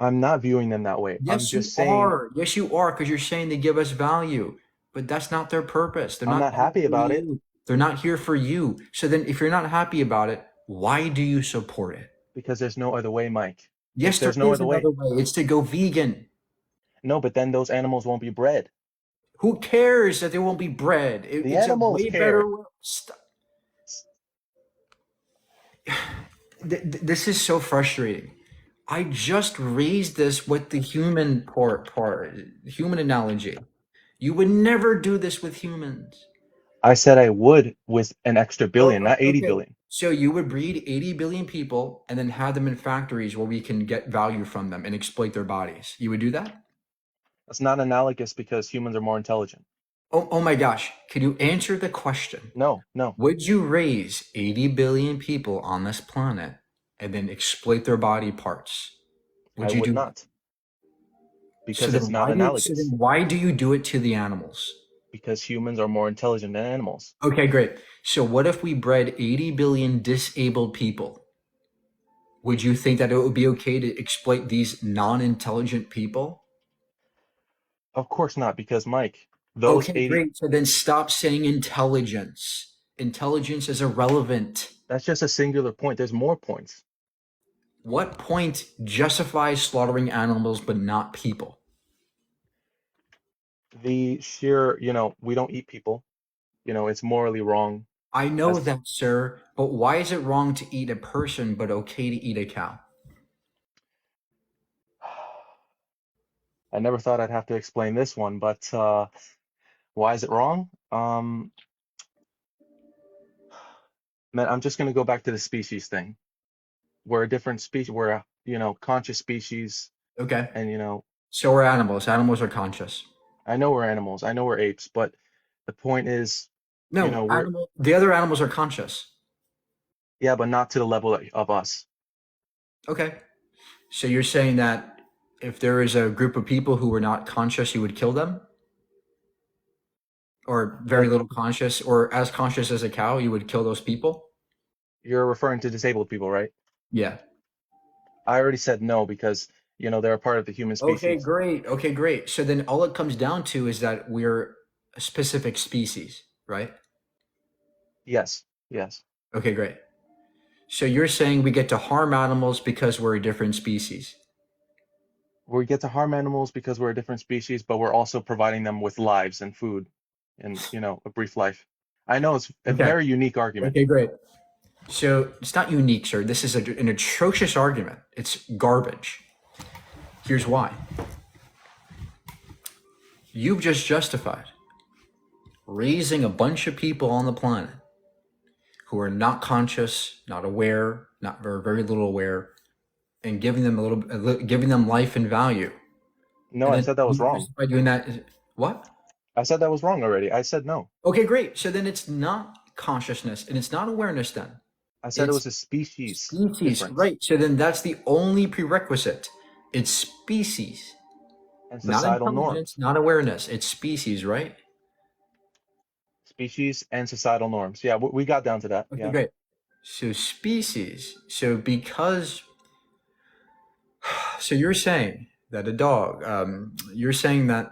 I'm not viewing them that way. I'm Yes, you just saying are. Yes, you are, because you're saying they give us value, but that's not their purpose. They're I'm not not here happy for about it you. They're not here for you. So then if you're not happy about it, why do you support it? because there's no other way, Mike. If Yes, there there's no is other way. another way. It's to go vegan. No, but then those animals won't be bred. Who cares that they won't be bred? The It's a animals way care. better way. This is so frustrating. I just raised this with the human human analogy. You would never do this with humans. I said I would with an extra billion, Oh, not 80 okay. billion. So you would breed 80 billion people and then have them in factories where we can get value from them and exploit their bodies. You would do that? That's not analogous because humans are more intelligent. Oh my gosh. Could you answer the question? No. Would you raise 80 billion people on this planet and then exploit their body parts? I you would do not. So Because then it's not so analogous. then why do you do it to the animals? Because humans are more intelligent than animals. Okay, great. So what if we bred 80 billion disabled people? Would you think that it would be okay to exploit these non-intelligent people? Of course not, because Mike, those Okay, 80, great. So then stop saying intelligence. Intelligence is irrelevant. that's just a singular point. There's more points. What point justifies slaughtering animals but not people? The sheer, we don't eat people. It's morally wrong. I know As that, sir, but why is it wrong to eat a person but okay to eat a cow? I never thought I'd have to explain this one, but why is it wrong? Man, I'm just gonna go back to the species thing. We're a different species. We're a conscious species, Okay. and So we're animals. Animals are conscious. I know we're animals. I know we're apes, but the point is, No, we're the other animals are conscious. yeah, but not to the level of us. Okay. So you're saying that if there is a group of people who were not conscious, you would kill them? or very little conscious, or as conscious as a cow, you would kill those people? You're referring to disabled people, right? Yeah. I already said no because, they're a part of the human Okay, species. great. Okay, great. So then all it comes down to is that we're a specific species, right? Yes. Yes. Okay, great. So you're saying we get to harm animals because we're a different species. We get to harm animals because we're a different species, but we're also providing them with lives and food and, a brief life. I know it's a Okay. very unique argument. Okay, great. So it's not unique, sir. This is an atrocious argument. It's garbage. Here's why. You've just justified raising a bunch of people on the planet who are not conscious, not aware, not very little aware, and giving them life and value. No, And I then said that was you wrong. justify doing that. What? I said that was wrong already. I said no. Okay, great. So then it's not consciousness and it's not awareness then. I said it It's was a species species, difference. right? So then that's the only prerequisite. It's species, And not societal intelligence, norms. not awareness. It's species, right? Species and societal norms. Yeah, we got down to that. Okay, Yeah. great. So species. So so you're saying that a dog, you're saying that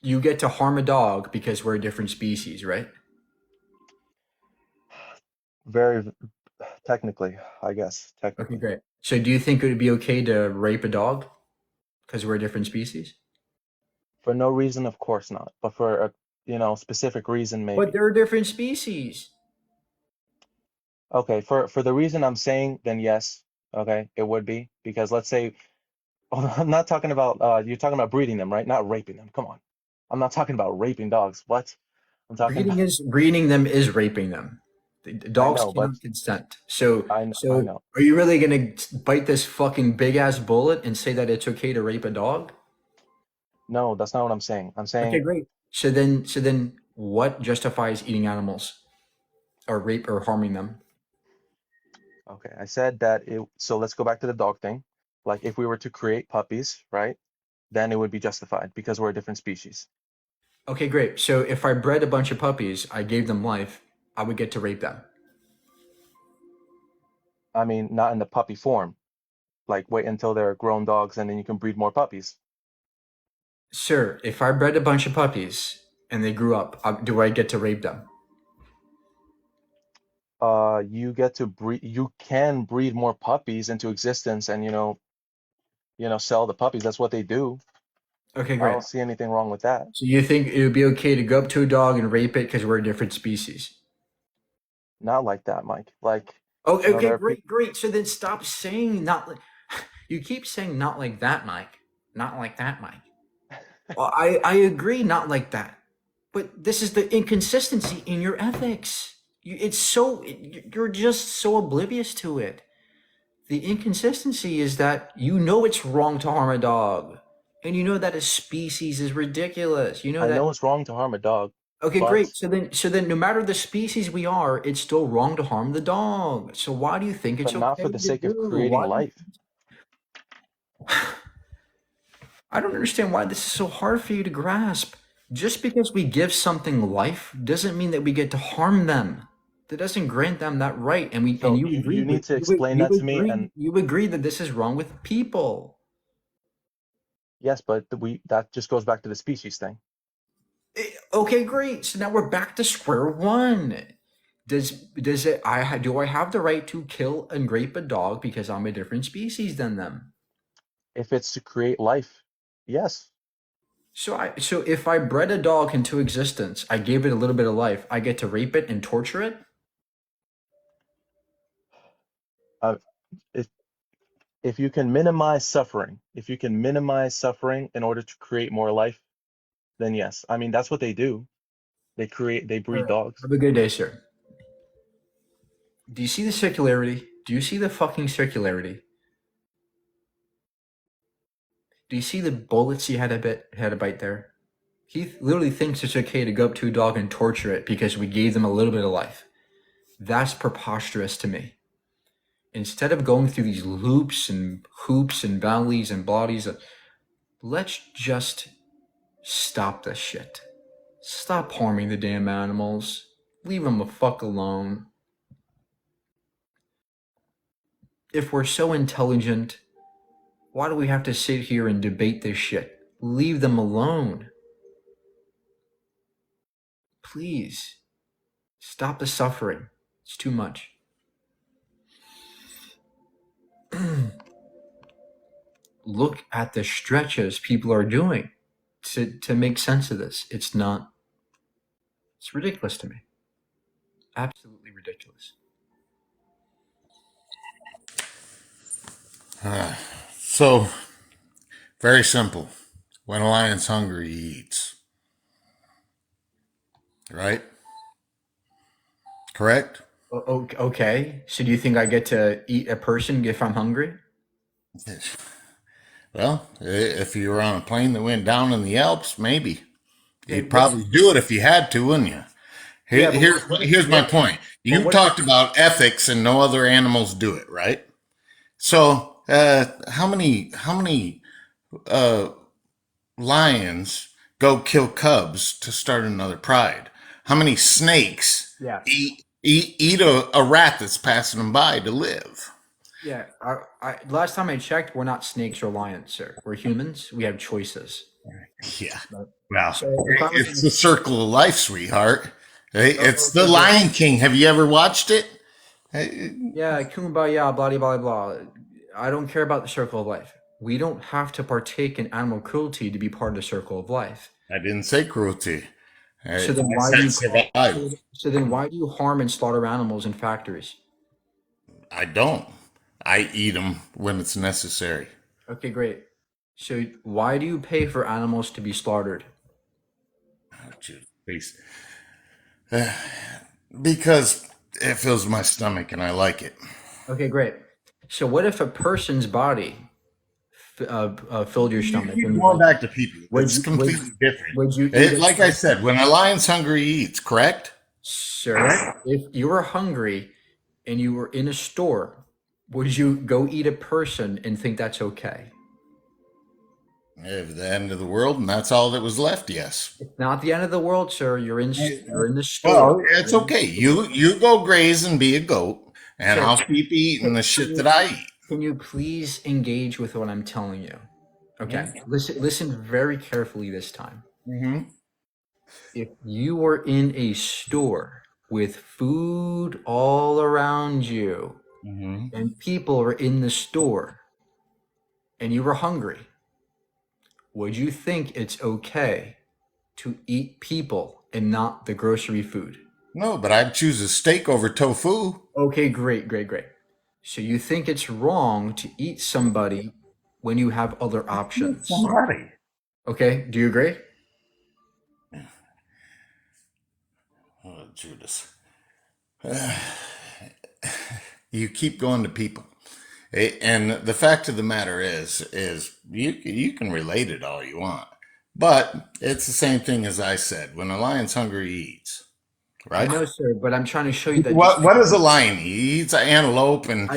you get to harm a dog because we're a different species, right? Very technically, I guess. Okay, Technically. great. So do you think it would be okay to rape a dog because we're a different species? For no reason, of course not. But for a specific reason, maybe. But they're a different species. Okay, for the reason I'm saying, then yes. Okay, it would be because let's say, I'm not talking about you're talking about breeding them, right? Not raping them. Come on, I'm not talking about raping dogs. What? I'm talking about. Breeding them is raping them. The dogs know, but- cannot consent. So, I know. are you really gonna bite this fucking big ass bullet and say that it's okay to rape a dog? No, that's not what I'm saying. I'm saying Okay, great. So then, what justifies eating animals, or rape or harming them? Okay, I said that so let's go back to the dog thing. Like if we were to create puppies, right? Then it would be justified because we're a different species. Okay, great. So if I bred a bunch of puppies, I gave them life, I would get to rape them. I mean, not in the puppy form. Like wait until they're grown dogs and then you can breed more puppies. Sir, if I bred a bunch of puppies and they grew up, do I get to rape them? You get to breed. You can breed more puppies into existence, and sell the puppies. That's what they do. Okay, I great. don't see anything wrong with that. So you think it would be okay to go up to a dog and rape it because we're a different species? Not like that, Mike. Like, Okay, there okay, are great, great. So then stop saying not like. You keep saying not like that, Mike. Not like that, Mike. Well, I agree, not like that. But this is the inconsistency in your ethics. You're just so oblivious to it. The inconsistency is that you know it's wrong to harm a dog, and you know that a species is ridiculous. You know I that. know it's wrong to harm a dog. Okay, but great. So then, no matter the species we are, it's still wrong to harm the dog. So why do you think it's But not okay for the to sake of do? creating Why? life. I don't understand why this is so hard for you to grasp. Just because we give something life doesn't mean that we get to harm them. That doesn't grant them that right. And So you agree you need to you explain that to me. And you agree that this is wrong with people. yes, but that just goes back to the species thing. Okay, great. So now we're back to square one. Do I have the right to kill and rape a dog because I'm a different species than them? If it's to create life, yes. So if I bred a dog into existence, I gave it a little bit of life, I get to rape it and torture it? If you can minimize suffering, in order to create more life, then yes. I mean, that's what they do. They breed dogs. Have a good day, sir. Do you see the circularity? Do you see the fucking circularity? Do you see the bullets he had to bite there? He literally thinks it's okay to go up to a dog and torture it because we gave them a little bit of life. That's preposterous to me. Instead of going through these loops and hoops and valleys and bodies, let's just stop this shit. Stop harming the damn animals. Leave them the fuck alone. If we're so intelligent, why do we have to sit here and debate this shit? Leave them alone. Please. Stop the suffering. It's too much. Look at the stretches people are doing to make sense of this. It's ridiculous to me. Absolutely ridiculous. So, very simple. When a lion's hungry, he eats. Right? Correct? Okay. So do you think I get to eat a person if I'm hungry? Well, if you were on a plane that went down in the Alps, maybe. You'd probably do it if you had to, wouldn't you? Here's my point. You talked about ethics and no other animals do it, right? So, how many lions go kill cubs to start another pride? How many snakes eat a rat that's passing them by to live? Yeah. Last time I checked, we're not snakes or lions, sir. We're humans. We have choices. Yeah. Well, it's the circle of life, sweetheart. It's the Lion King. Have you ever watched it? Yeah, kumbaya, blah, blah, blah. I don't care about the circle of life. We don't have to partake in animal cruelty to be part of the circle of life. I didn't say cruelty. So then why do you harm and slaughter animals in factories? I don't. I eat them when it's necessary. Okay, great. So why do you pay for animals to be slaughtered? Please. Because it fills my stomach and I like it. Okay, great. So what if a person's body filled your stomach? You're going back to people. It's completely different. Like I said, when a lion's hungry, he eats, correct? Sir, if you were hungry and you were in a store, would you go eat a person and think that's okay? At the end of the world, and that's all that was left, yes. It's not the end of the world, sir. You're in the store. Well, it's okay. You go graze and be a goat, and I'll keep eating the shit that I eat. Can you please engage with what I'm telling you? Okay, listen very carefully this time. Mm-hmm. If you were in a store with food all around you, and people were in the store, and you were hungry, would you think it's okay to eat people and not the grocery food? No, but I'd choose a steak over tofu. Okay, great. So you think it's wrong to eat somebody when you have other options? Somebody. Okay, do you agree? Oh, Judas. You keep going to people. And the fact of the matter is you can relate it all you want. But it's the same thing as I said. When a lion's hungry, he eats. Right? I know, sir, but I'm trying to show you that. What does a lion eat? He eats an antelope, and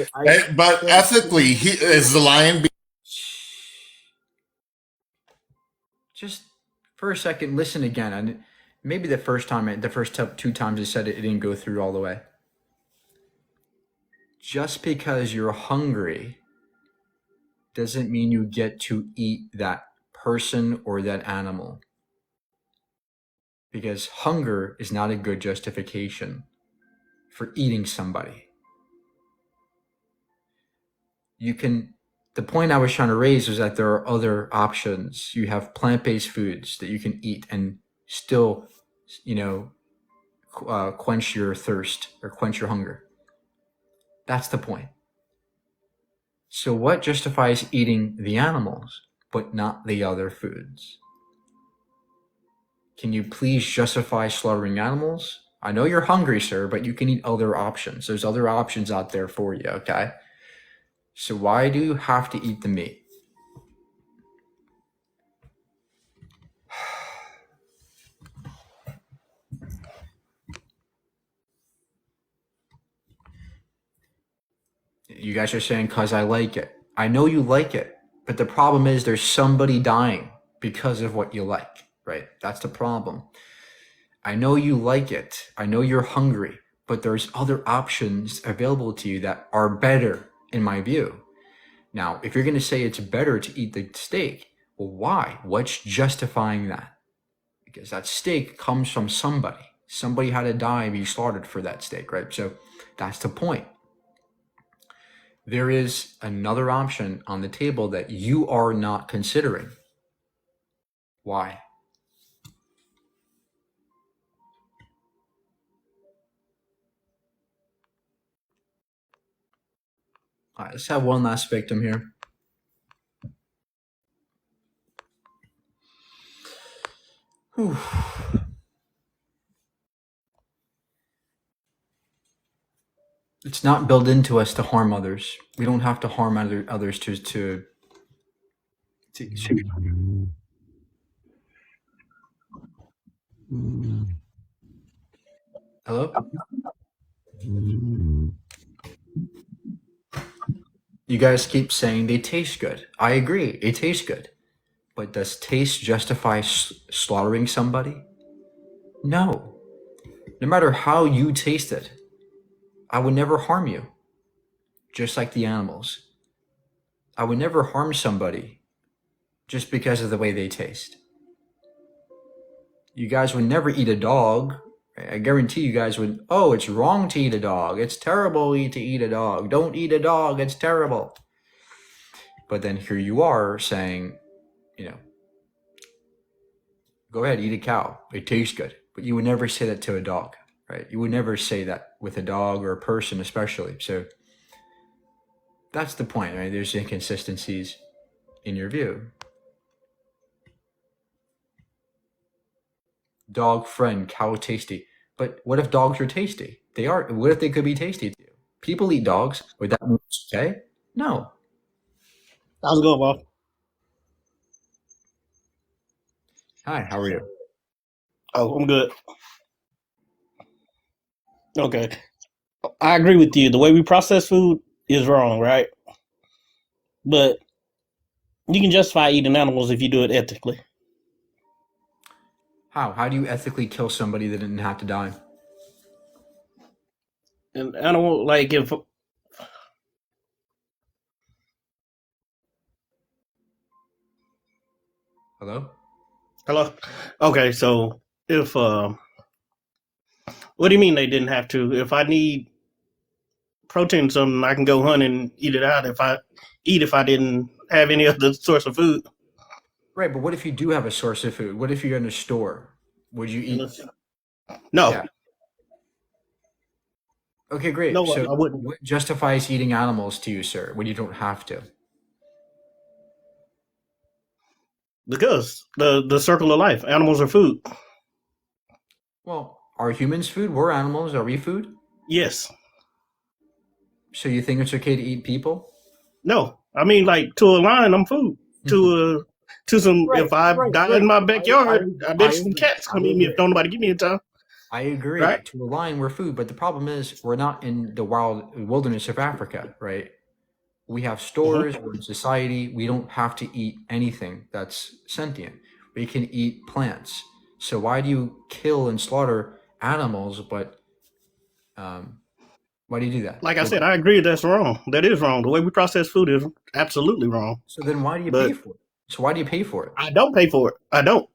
but ethically, is the lion? Just for a second, listen again. And maybe the first two times I said it didn't go through all the way. Just because you're hungry doesn't mean you get to eat that person or that animal. Because hunger is not a good justification for eating somebody. The point I was trying to raise was that there are other options. You have plant-based foods that you can eat and still, quench your thirst or quench your hunger. That's the point. So what justifies eating the animals, but not the other foods? Can you please justify slaughtering animals? I know you're hungry, sir, but you can eat other options. There's other options out there for you, okay? So why do you have to eat the meat? You guys are saying because I like it. I know you like it, but the problem is there's somebody dying because of what you like, right? That's the problem. I know you like it. I know you're hungry, but there's other options available to you that are better in my view. Now, if you're going to say it's better to eat the steak, well, why? What's justifying that? Because that steak comes from somebody. Somebody had to die and be slaughtered for that steak, right? So that's the point. There is another option on the table that you are not considering. Why? All right, let's have one last victim here. Whew. It's not built into us to harm others. We don't have to harm others to Hello? You guys keep saying they taste good. I agree, they taste good. But does taste justify slaughtering somebody? No. No matter how you taste it, I would never harm you. Just like the animals. I would never harm somebody just because of the way they taste. You guys would never eat a dog. I guarantee you guys would, oh, it's wrong to eat a dog. It's terrible to eat a dog. Don't eat a dog. It's terrible. But then here you are saying, go ahead, eat a cow. It tastes good. But you would never say that to a dog, right? You would never say that with a dog or a person especially. So that's the point, right? There's inconsistencies in your view. Dog friend, cow tasty. But what if dogs are tasty? They are. What if they could be tasty to you? People eat dogs. Would that mean it's okay? No. How's it going, Bob? Hi, how are you? Oh, I'm good. Okay. I agree with you. The way we process food is wrong, right? But you can justify eating animals if you do it ethically. How? How do you ethically kill somebody that didn't have to die? An animal, like if Hello? Hello? Okay, so if what do you mean they didn't have to? If I need protein or something, I can go hunt and eat it out if I didn't have any other source of food. Right, but what if you do have a source of food? What if you're in a store? Would you eat? No. Yeah. Okay, great. No, So I wouldn't. what justifies eating animals to you, sir, when you don't have to? Because the circle of life, animals are food. Well, are humans food? We're animals. Are we food? Yes. So you think it's okay to eat people? No. I mean, like, to a lion, I'm food. To some, Right, if I right, die right. in my backyard, I bet I some agree. cats come I eat me if agree. nobody give me a time. I agree. Right? To a lion, we're food, but the problem is we're not in the wild wilderness of Africa, right? We have stores, we're in society. We don't have to eat anything that's sentient. We can eat plants. So why do you kill and slaughter animals, but why do you do that? Like I said, I agree that's wrong. That is wrong. The way we process food is absolutely wrong. So then why do you But pay for it? So why do you pay for it? I don't pay for it. I don't.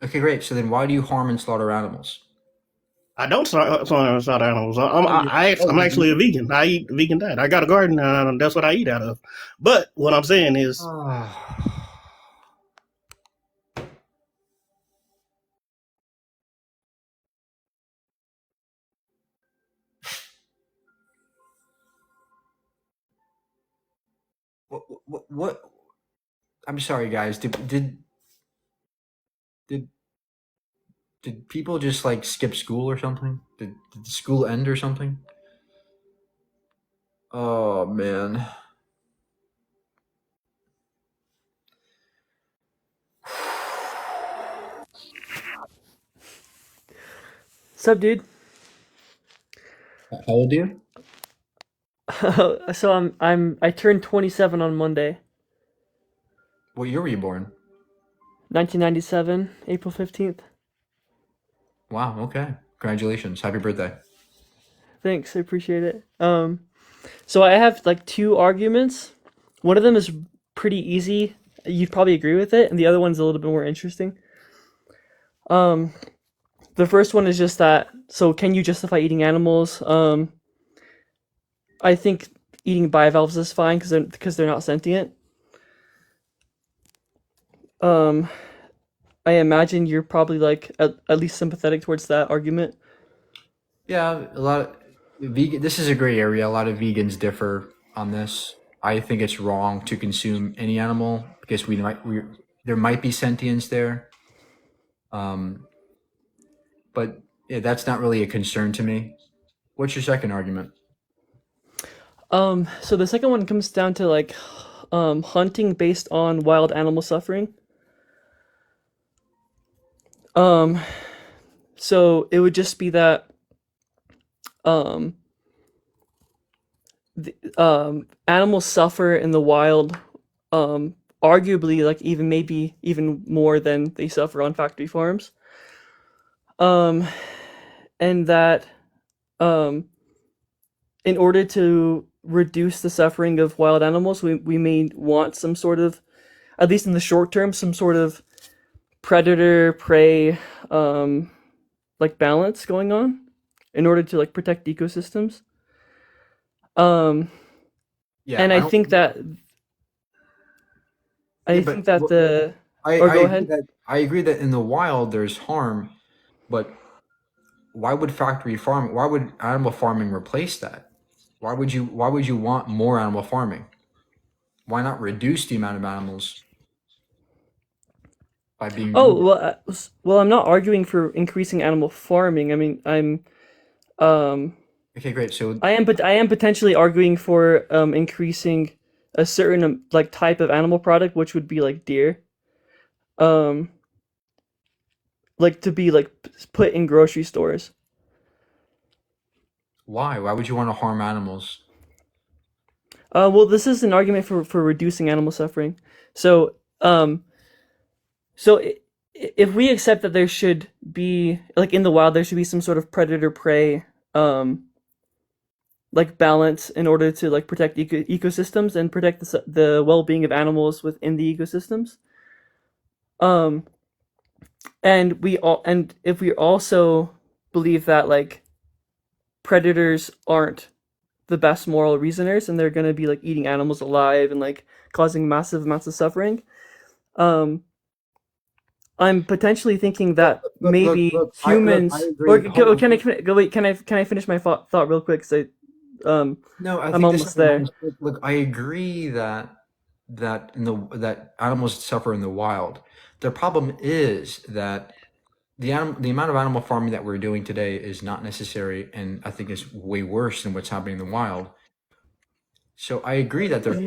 Okay, great. So then why do you harm and slaughter animals? I don't slaughter animals. I'm actually a vegan. I eat vegan diet. I got a garden, and that's what I eat out of. But what I'm saying is, What? I'm sorry, guys. Did people just like skip school or something? Did the school end or something? Oh man. Sup, dude? How old are you? So I turned 27 on Monday. What year were you born? 1997, April 15th. Wow. Okay. Congratulations. Happy birthday. Thanks, I appreciate it. So I have like two arguments. One of them is pretty easy. You'd probably agree with it, and the other one's a little bit more interesting. The first one is just that. So can you justify eating animals? I think eating bivalves is fine because they're not sentient. I imagine you're probably like at least sympathetic towards that argument. Yeah, a lot of vegan. This is a gray area. A lot of vegans differ on this. I think it's wrong to consume any animal because there might be sentience there. But yeah, that's not really a concern to me. What's your second argument? So the second one comes down to like hunting based on wild animal suffering. So it would just be that animals suffer in the wild, arguably like maybe even more than they suffer on factory farms. And that in order to reduce the suffering of wild animals, we may want some sort of, at least in the short term, some sort of predator prey like balance going on in order to like protect ecosystems. Yeah, and I think that I go ahead. I agree that in the wild there's harm, but why would animal farming replace that? Why would you want more animal farming? Why not reduce the amount of animals by being well, I'm not arguing for increasing animal farming. I mean, okay, great. So I am potentially arguing for increasing a certain like type of animal product, which would be like deer. Like to be like put in grocery stores. Why would you want to harm animals? Well, this is an argument for reducing animal suffering. So if we accept that there should be, like in the wild, there should be some sort of predator prey like balance in order to like protect ecosystems and protect the well-being of animals within the ecosystems. And if we also believe that like predators aren't the best moral reasoners and they're going to be like eating animals alive and like causing massive amounts of suffering, I'm potentially thinking that maybe humans. Can I finish my thought real quick? Because No, I I'm think almost there. Look, I agree that animals suffer in the wild. The problem is that the amount of animal farming that we're doing today is not necessary, and I think is way worse than what's happening in the wild. So I agree that there is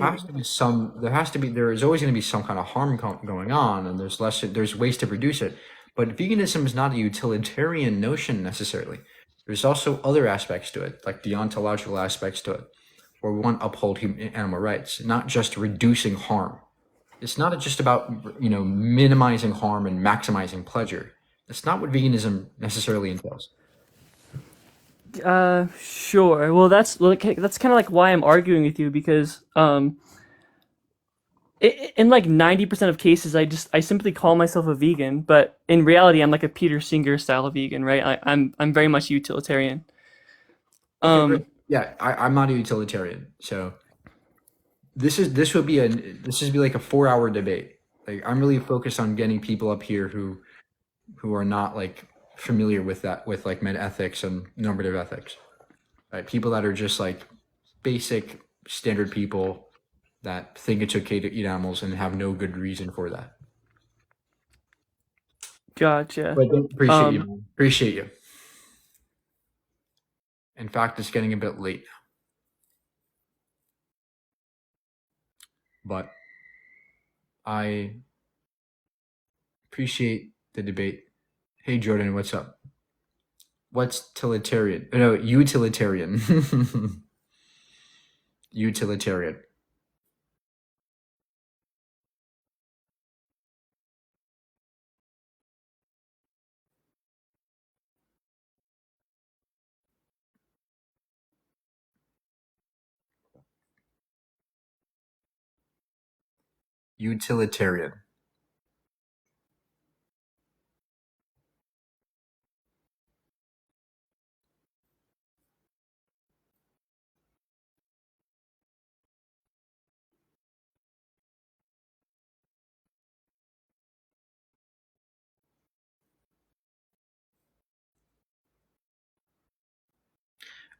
always going to be some kind of harm going on, and there's ways to reduce it. But veganism is not a utilitarian notion necessarily. There's also other aspects to it, like deontological aspects to it, where we want to uphold animal rights, not just reducing harm. It's not just about minimizing harm and maximizing pleasure. That's not what veganism necessarily entails. Sure. Well, that's kind of like why I'm arguing with you, because in like 90% of cases, I simply call myself a vegan, but in reality, I'm like a Peter Singer style of vegan, right? I'm very much utilitarian. Okay, yeah, I'm not a utilitarian, so this would be like a 4-hour debate. Like I'm really focused on getting people up here who are not like familiar with like metaethics and normative ethics, right? People that are just like basic standard people that think it's okay to eat animals and have no good reason for that. Gotcha. But appreciate you. In fact, it's getting a bit late now. But I appreciate the debate. Hey Jordan, what's up? What's utilitarian? No, utilitarian. Utilitarian. Utilitarian.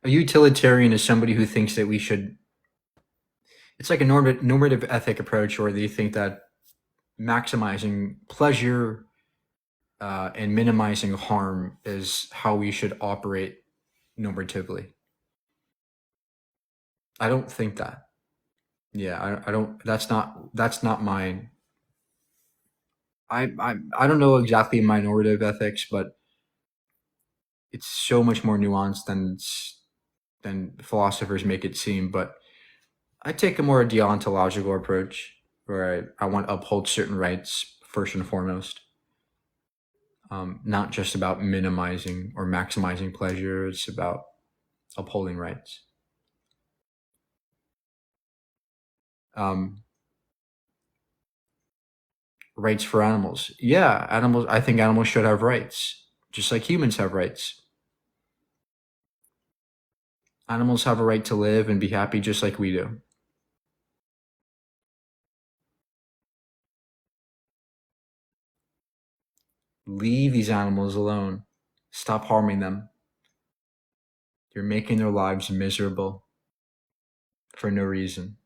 A utilitarian is somebody who thinks that we should, it's like a normative ethic approach, where they think that maximizing pleasure and minimizing harm is how we should operate normatively. I don't think that. Yeah, I don't. That's not mine. I don't know exactly my normative ethics, but it's so much more nuanced than philosophers make it seem. But I take a more deontological approach, where I want to uphold certain rights first and foremost. Not just about minimizing or maximizing pleasure. It's about upholding rights. Rights for animals. Yeah, animals. I think animals should have rights, just like humans have rights. Animals have a right to live and be happy just like we do. Leave these animals alone. Stop harming them. You're making their lives miserable for no reason.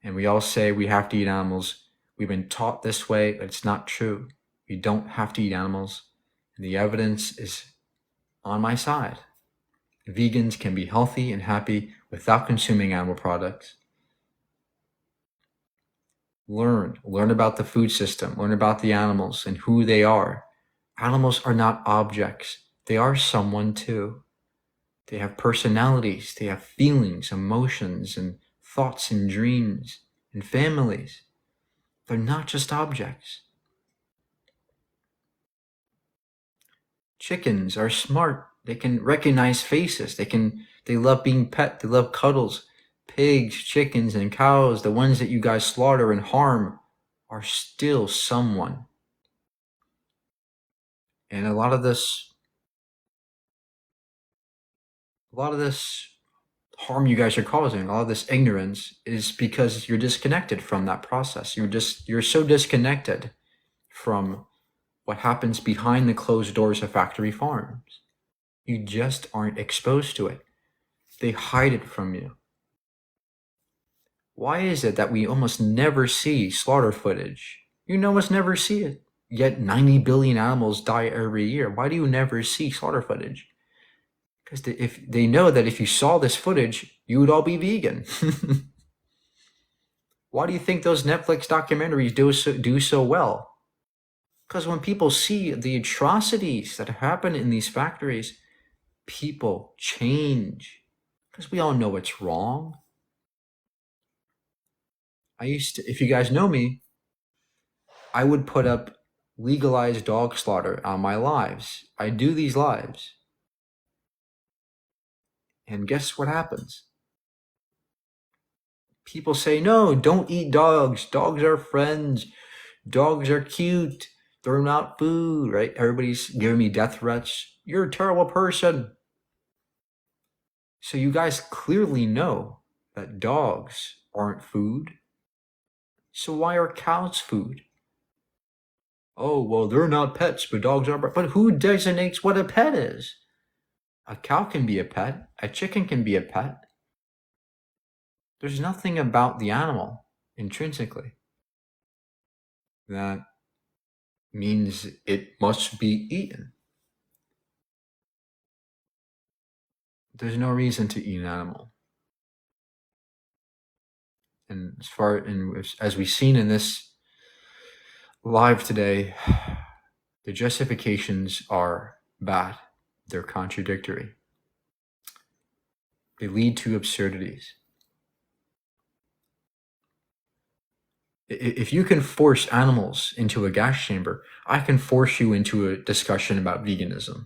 And we all say we have to eat animals. We've been taught this way, but it's not true. We don't have to eat animals. And the evidence is on my side. Vegans can be healthy and happy without consuming animal products. Learn about the food system, learn about the animals and who they are. Animals are not objects. They are someone too. They have personalities, they have feelings, emotions, and thoughts and dreams and families. They're not just objects. Chickens are smart. They can recognize faces. They love being pet. They love cuddles. Pigs, chickens, and cows, the ones that you guys slaughter and harm, are still someone. And a lot of this harm you guys are causing, all of this ignorance, is because you're disconnected from that process. You're so disconnected from what happens behind the closed doors of factory farms. You just aren't exposed to it. They hide it from you. Why is it that we almost never see slaughter footage? You almost never see it. Yet 90 billion animals die every year. Why do you never see slaughter footage? Because if they know that if you saw this footage, you would all be vegan. Why do you think those Netflix documentaries do so well? Because when people see the atrocities that happen in these factories, people change. Because we all know it's wrong. If you guys know me, I would put up legalized dog slaughter on my lives. I do these lives. And guess what happens? People say, no, don't eat dogs. Dogs are friends. Dogs are cute. They're not food, right? Everybody's giving me death threats. You're a terrible person. So you guys clearly know that dogs aren't food. So why are cows food? Oh, well, they're not pets, but dogs are. But who designates what a pet is? A cow can be a pet. A chicken can be a pet. There's nothing about the animal intrinsically that means it must be eaten. There's no reason to eat an animal. And as we've seen in this live today, the justifications are bad. They're contradictory. They lead to absurdities. If you can force animals into a gas chamber, I can force you into a discussion about veganism.